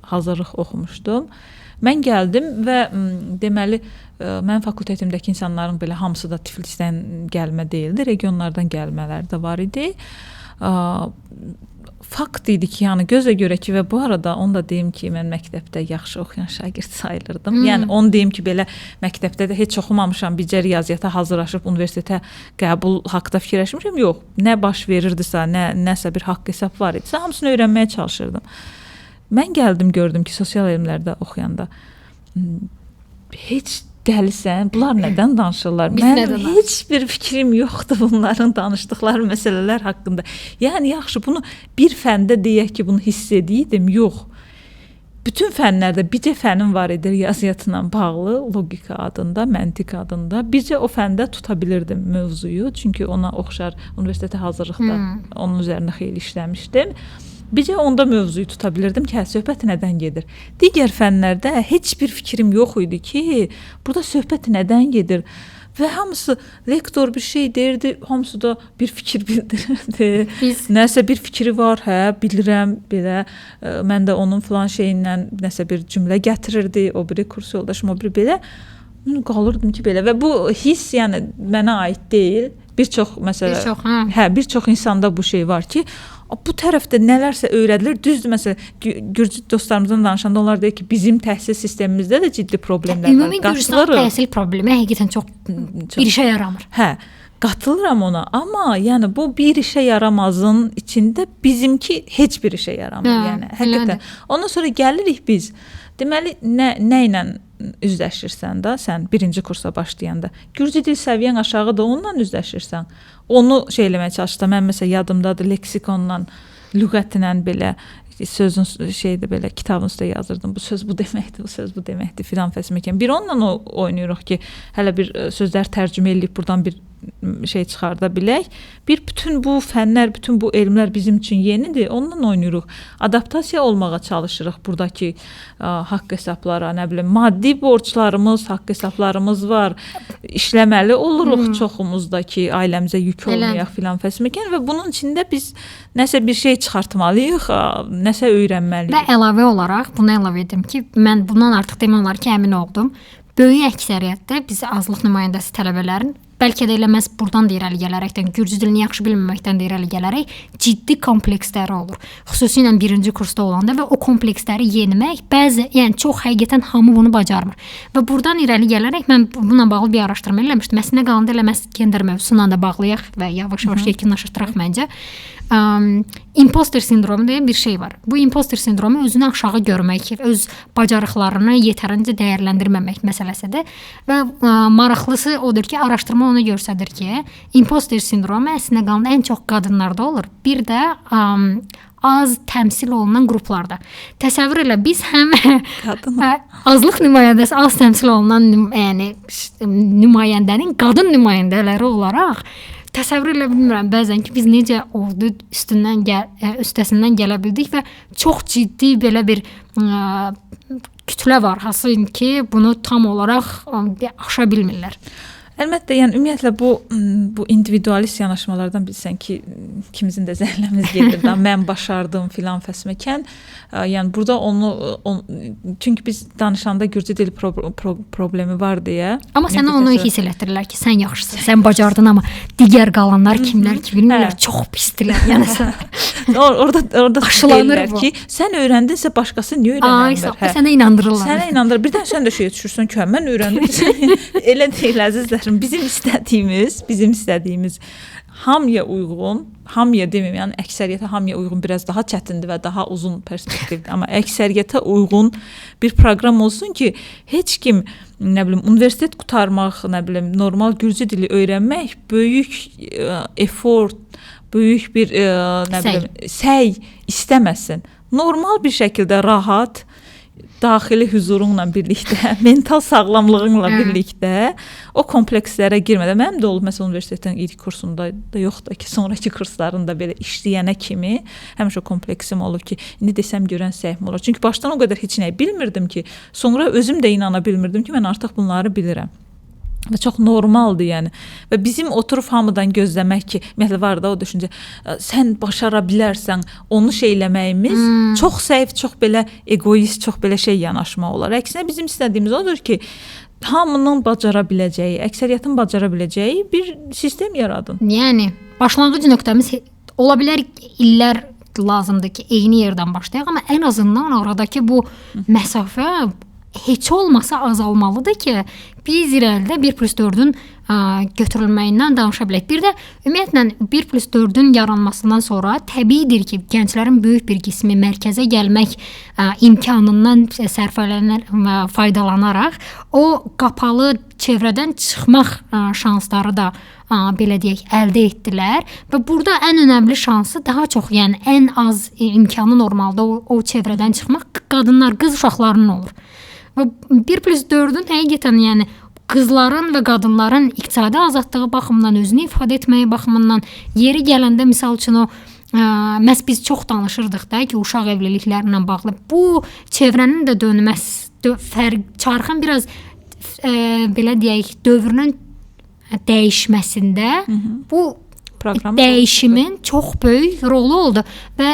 hazırlıq oxumuşdum. Mən gəldim və deməli mənim fakültetimdəki insanların belə hamısı da Tiflisdən gəlmə deyildi, regionlardan gəlmələri də var idi. Fakt idi ki, yəni gözə görə ki, və bu arada onu da deyim ki, mən məktəbdə yaxşı oxuyan şagird sayılırdım. Yəni onu deyim ki, belə məktəbdə də heç oxumamışam, bircə riyaziyyata hazırlaşıb universitetə qəbul haqqında fikirləşmişəm. Yox, nə baş verirdisə, nəsə bir haqq hesab var idisə, hamısını öyrənməyə çalışırdım. Mən gəldim, gördüm ki, sosial elmlərdə oxuyanda heç dəlisən, bunlar nədən danışırlar? Mənim heç bir fikrim yoxdur bunların danışdıqları məsələlər haqqında. Yəni yaxşı, bunu bir fəndə deyək ki, bunu hiss edirdim, yox. Bütün fənlərdə bircə fənim var idi riyaziyyatla bağlı, logika adında, məntiq adında. Bircə o fəndə tuta bilirdim mövzuyu, çünki ona oxşar universitetə hazırlıqda onun üzərində xeyli işləmişdim. Bircə onda mövzuyu tuta bilirdim ki, söhbət nədən gedir. Digər fənlərdə heç bir fikrim yox idi ki, burada söhbət nədən gedir. və hamısı lektor bir şey deyirdi, hamısı da bir fikir bildirirdi. Biz- Nəsə bir fikri var, hə, bilirəm belə. Mən də onun falan şeyindən nəsə bir cümlə gətirirdi, o biri kurs yoldaşım, o biri belə. Qalırdım ki, belə və bu hiss yəni mənə aid deyil. Bir çox məsələ. Bir çox, hə. Hə, bir çox insanda bu şey var ki, bu tərəfdə nələrsə öyrədilir. Düzdür, məsələn, gürcü dostlarımızdan danışanda onlar deyir ki, bizim təhsil sistemimizdə də ciddi problemlər var. Ümumi Gürcüstan təhsil problemi həqiqətən çox bir işə yaramır. Hə, qatılıram ona, amma yəni bu bir işə yaramazın içində bizimki heç bir işə yaramır, Hə, yəni həqiqətən. elədir. Ondan sonra gəlirik biz. Deməli, nə ilə üzləşirsən də, sən birinci kursa başlayanda, gürcü dil səviyyən aşağıdır, onunla üzləşirsən. Onu şey eləməyə çalışdım. Mən məsələn yadımdadır leksikonla, lüğətlə belə sözün şeydə belə kitabın üstə yazırdım. Bu söz bu deməkdir, bu söz bu deməkdir filan fəsməkən. Bir onunla oynayırıq ki, hələ bir sözlər tərcümə edib buradan bir şey çıxarda bilək. Bir bütün bu fənlər, bütün bu elmlər bizim üçün yenidir. Onunla oynayırıq. Adaptasiya olmağa çalışırıq burdakı haqq hesablara, nə bilim, maddi borclarımız, haqq hesablarımız var. İşləməli oluruq çoxumuzdakı ailəmizə yük olmayaq filan fəsməkən və bunun içində biz nəsə bir şey çıxartmalıyıq, nəsə öyrənməliyik. Və əlavə olaraq bunu əlavə edim ki, mən bundan artıq demək olar ki, əmin oldum. Böyük əksəriyyətdə biz azlıq nümayəndəsi tələbələrin bəlkə də elə məhz buradan da irəli gələrəkdən, gürcü dilini yaxşı bilməməkdən də irəli gələrək ciddi kompleksləri olur. Xüsusilə birinci kursda olanda və o kompleksləri yenimək yəni çox həqiqətən hamı bunu bacarmır. Və buradan irəli gələrək mən bununla bağlı bir araşdırma eləmişdim. Əslində qalanda elə məhz gender mövzusuna da bağlayaq və yavaş-yavaş yekunlaşdıraq məncə. Imposter sindromu deyə bir şey var. Bu imposter sindromu özünü aşağı görmək, öz bacarıqlarını yetərincə dəyərləndirməmək məsələsidir. Və maraqlısı odur ki, araşdırma onu göstərir ki, imposter sindromu əslində qalanda ən çox qadınlarda olur. Bir də az təmsil olunan qruplarda. Təsəvvür elə biz həm azlıq nümayəndəsi, az təmsil olunan yəni nümayəndənin qadın nümayəndələri olaraq təsəvvür elə bilmirəm bəzən ki, biz necə oldu üstəsindən gələ bildik və çox ciddi belə bir kütlə var, hasıl ki, bunu tam olaraq aşa bilmirlər. Əlbəttə, yəni ümumiyyətlə bu individualist yanaşmalardan bilirsən ki, kimizin də zəhləmiz gedir də, mən başardım filan fəsməkən. Yəni burada çünki biz danışanda gürcü dil problemi var deyə. Amma sənə onu hiss elətdirirlər ki, sən yaxşısan, sən bacardın, amma digər qalanlar kimlər ki, bilmirlər, çox pisdirlər. Yəni sən orada deyirlər ki, sən öyrəndinsə başqası niyə öyrənmir? Ay, sənə inandırırlar. Sənə inandırır. Birdən sən də şeyə düşürsən ki, mən öyrəndim. Elə deyil əzizlərim. Bizim istədiyimiz hamıya uyğun, hamıya deməyim, yəni əksəriyyətə hamıya uyğun biraz daha çətindir və daha uzun perspektivdir, amma əksəriyyətə uyğun bir proqram olsun ki, heç kim, nə bilim, universitet qurtarmaq, nə bilim, normal gürcü dili öyrənmək böyük effort, böyük bir nə bilim, səy istəməsin. Normal bir şəkildə rahat, daxili huzurunla birlikdə, mental sağlamlığınla birlikdə o komplekslərə girmədən. Mənim də olub, məsələn, universitetin ilk kursunda da yoxdur ki, sonraki kurslarında belə işləyənə kimi həmişə kompleksim olub ki, indi desəm görən səhvim olur. Çünki başdan o qədər heç nəyi bilmirdim ki, sonra özüm də inana bilmirdim ki, mən artıq bunları bilirəm. Və çox normaldır, yəni. Və bizim oturub hamıdan gözləmək ki, ümumiyyətlə var da o düşüncə, sən başara bilərsən, onu şeyləməyimiz çox səif, çox belə egoist, çox belə şey yanaşma olar. Əksinə bizim istədiyimiz odur ki, hamının bacara biləcəyi, əksəriyyətin bacara biləcəyi bir sistem yaradın. Yəni, başlanğıc nöqtəmiz ola bilər illər lazımdır ki, eyni yerdən başlayaq, amma ən azından aradakı bu məsafə heç olmasa azalmalıdır ki, biz irəlidə 1+4-ün götürülməyindən danışa bilək. Bir də ümumiyyətlə 1+4-ün yaranmasından sonra təbiidir ki, gənclərin böyük bir qismi mərkəzə gəlmək imkanından faydalanaraq o qapalı çevrədən çıxmaq şansları da belə deyək, əldə etdilər və burada ən önəmli şansı daha çox, yəni ən az imkanı normalda o çevrədən çıxmaq qadınlar, qız uşaqlarının olur. Və 1+4-ün həqiqətən, yəni qızların və qadınların iqtisadi azadlığı baxımından, özünü ifadə etməyi baxımından yeri gələndə misal üçün o məhz biz çox danışırdıq da ki, uşaq evliliklərlə bağlı bu çevrənin də dönməsi, çarxın biraz belə deyək, dövrünün dəyişməsində bu Proqramı dəyişimin çox böyük rolu oldu və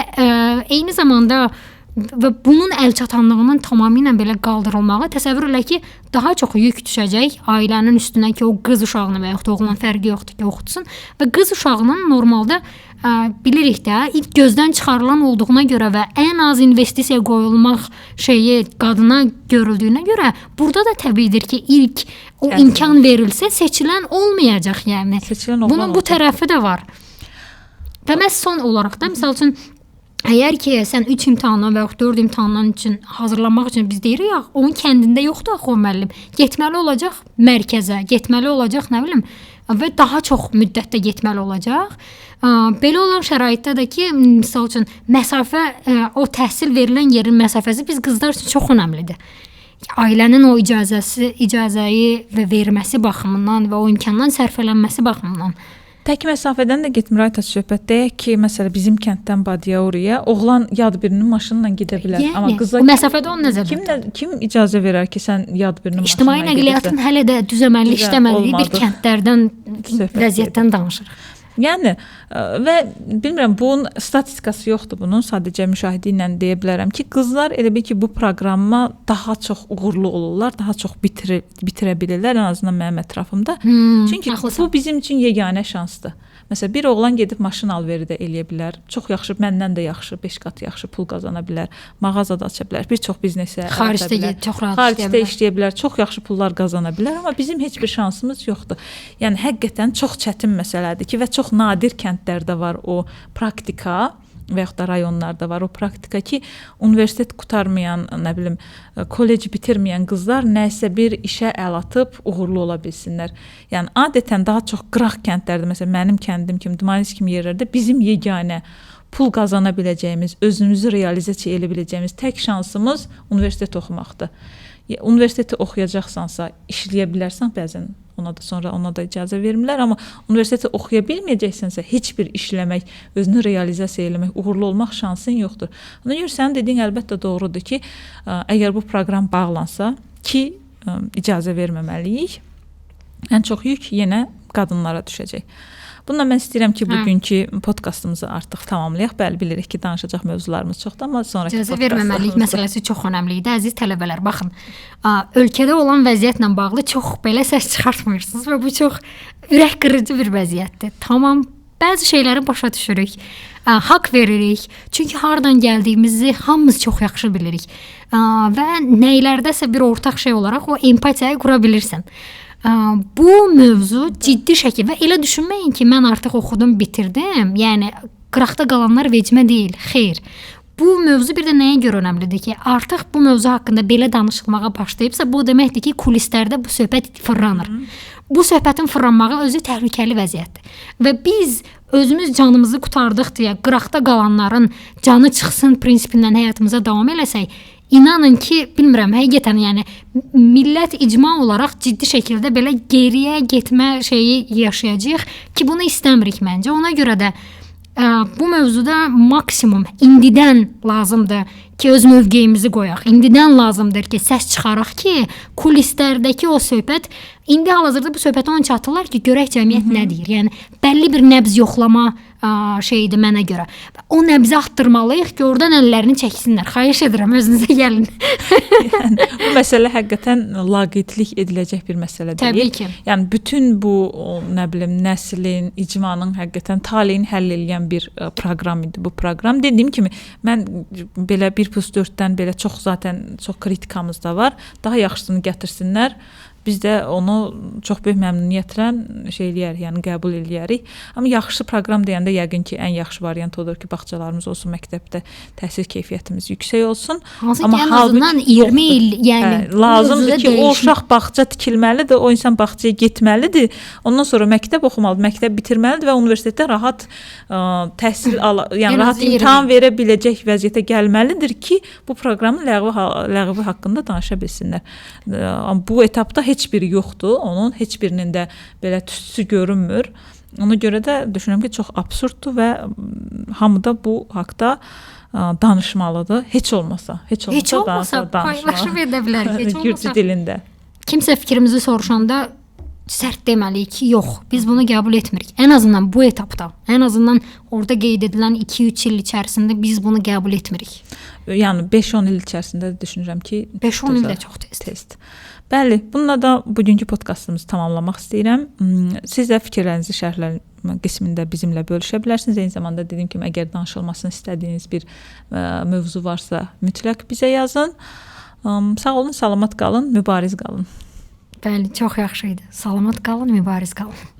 eyni zamanda və bunun əlçatanlığının tamamilə belə qaldırılmağı təsəvvür elə ki, daha çox yük düşəcək ailənin üstünə ki, o qız uşağını və yaxud da oğlan fərqi yoxdur ki, oxutsun və qız uşağının normalda bilirik də ilk gözdən çıxarılan olduğuna görə və ən az investisiya qoyulmaq şeyi qadına görüldüyünə görə burada da təbiidir ki, ilk o imkan verilsə seçilən olmayacaq, yəni. Seçilən oğlan Bunun bu olacaq. tərəfi də var. Və məhz son olaraq da məsəl üçün əgər ki, sən 3 imtahandan və yaxud 4 imtahandan üçün hazırlanmaq üçün biz deyirik ya, onun kəndində yoxdur axı o müəllim. Getməli olacaq mərkəzə, getməli olacaq, nə bilim, və daha çox müddətdə getməli olacaq. Belə olan şəraitdə də ki, misal üçün məsafə, o təhsil verilən yerin məsafəsi biz qızlar üçün çox önəmlidir. Ailənin o icazəyi və verməsi baxımından və o imkandan sərfələnməsi baxımından. Tək məsafədən də getmir Aytaç söhbət. Deyək ki, məsələn bizim kənddən Badiya oraya oğlan yad birinin maşınla gedə bilər. Yəni, Amma qızlar o məsafədə onu nəzərdə kim icazə verər ki, sən yad birinin maşınla İctimai nəqliyyatın hələ də düzəməlli işləmədiyi bir kəndlərdən vəziyyətdən danışırıq. Yəni və bilmirəm, bunun statistikası yoxdur bunun, sadəcə müşahidə ilə deyə bilərəm ki, qızlar elə bil ki, bu proqramma daha çox uğurlu olurlar, daha çox bitirə bilirlər, ən azından mənim ətrafımda. Çünki haklısın. bu bizim üçün yeganə şansdır. Məsələn, bir oğlan gedib maşın alveri də eləyə bilər. Çox yaxşı, məndən də yaxşı, 5 qat yaxşı pul qazana bilər. Mağaza da aça bilər. Bir çox biznesə xaricdə çox rahat xaricdə işləyə bilər. Çox yaxşı pullar qazana bilər, amma bizim heç bir şansımız yoxdur. Yəni həqiqətən çox çətin məsələdir ki, və çox nadir kəndlərdə var o praktika və yaxud da rayonlarda var o praktika ki, universitet qurtarmayan, nə bilim, kollec bitirməyən qızlar nəsə bir işə əl atıb uğurlu ola bilsinlər. Yəni adətən daha çox qıraq kəndlərdə, məsələn mənim kəndim kimi, Dumanis kimi yerlərdə bizim yeganə pul qazana biləcəyimiz, özümüzü realizasiya edə biləcəyimiz tək şansımız universitet oxumaqdır. Universiteti oxuyacaqsansa, işləyə bilərsən, bəzən ona da icazə vermirlər, amma universiteti oxuya bilməyəcəksənsə, heç bir işləmək, özünü realizasiya etmək, uğurlu olmaq şansın yoxdur. Ona görə sənin dediyin əlbəttə doğrudur ki, əgər bu proqram bağlansa ki, icazə verməməliyik, ən çox yük yenə qadınlara düşəcək. Bununla mən istəyirəm ki, bugünkü podkastımızı artıq tamamlayaq. Bəli, bilirik ki, danışacaq mövzularımız çoxdur, amma sonrakı icazə verməməlik məsələsi çox önəmli idi. Əziz tələbələr, baxın, ölkədə olan vəziyyətlə bağlı çox belə səs çıxartmırsınız və bu çox ürək qırıcı bir vəziyyətdir. Tamam, bəzi şeyləri başa düşürük, haqq veririk. Çünki hardan gəldiyimizi hamımız çox yaxşı bilirik. Və nəylərdəsə bir ortaq şey olaraq o empatiyayı qura bilirsən. Bu mövzu ciddi şəkildə, və elə düşünməyin ki, mən artıq oxudum, bitirdim. Yəni qıraqda qalanlar vecimə deyil, xeyr. Bu mövzu bir də nəyə görə önəmlidir ki, artıq bu mövzu haqqında belə danışılmağa başlayıbsa, bu deməkdir ki, kulislərdə bu söhbət fırlanır. Bu söhbətin fırlanmağı özü təhlükəli vəziyyətdir. Və biz özümüz canımızı qurtardıq deyə qıraqda qalanların canı çıxsın prinsipindən həyatımıza davam eləsək, İnanın ki, bilmirəm, həqiqətən, yəni millət icma olaraq ciddi şəkildə belə geriyə getmə şeyi yaşayacağıq ki, bunu istəmirik məncə. Ona görə də bu mövzuda maksimum indidən lazımdır ki, öz mövqeyimizi qoyaq. İndidən lazımdır ki, səs çıxaraq ki, kulislərdəki o söhbət, indi hal-hazırda bu söhbətə onu çatırlar ki, görək cəmiyyət nə deyir. Yəni bəlli bir nəbz yoxlama şeydir mənə görə. O nəbzi atdırmalıyıq ki, oradan əllərini çəksinlər. Xahiş edirəm, özünüzə gəlin. Yəni, bu məsələ həqiqətən laqeydlik ediləcək bir məsələ deyil. Təbii ki. Yəni bütün bu nə bilim nəslin, icmanın həqiqətən taleyini həll edən bir proqram idi bu proqram. Dediyim kimi mən belə 1+4-dən belə çox kritikamız da var. Daha yaxşısını gətirsinlər. Biz də onu çox böyük məmnuniyyətlə yəni qəbul eləyərik. Amma yaxşı proqram deyəndə yəqin ki, ən yaxşı variant odur ki, bağçalarımız olsun, məktəbdə təhsil keyfiyyətimiz yüksək olsun. Amma ən azından 20 il, yəni lazımdır ki, o uşaq bağça tikilməlidir, o insan bağçaya getməlidir. Ondan sonra məktəb oxumalıdır, məktəb bitirməlidir və universitetdə rahat təhsil yəni rahat imtahan verə biləcək vəziyyətə gəlməlidir ki, bu proqramın ləğvi haqqında danışa bilsinlər. Amma bu etapda heç biri yoxdur, onun heç birinin də belə tüstüsü görünmür. Ona görə də düşünürəm ki, çox absurddur və hamı da bu haqqda danışmalıdır. Heç olmasa paylaşıb edə bilər. Gürcü dilində. Kimsə fikrimizi soruşanda sərt deməliyik ki, yox, biz bunu qəbul etmirik. Ən azından bu etapda, ən azından orada qeyd edilən 2-3 il içərisində biz bunu qəbul etmirik. Yəni 5-10 il içərisində düşünürəm ki, 5-10 il də çox tezdir. Bəli, bununla da bugünkü podkastımızı tamamlamaq istəyirəm. Siz də fikirlərinizi şərhlər qismində bizimlə bölüşə bilərsiniz. Eyni zamanda dediyim kimi, əgər danışılmasını istədiyiniz bir mövzu varsa, mütləq bizə yazın. Sağ olun, salamat qalın, mübariz qalın. Bəli, çox yaxşı idi. Salamat qalın, mübariz qalın.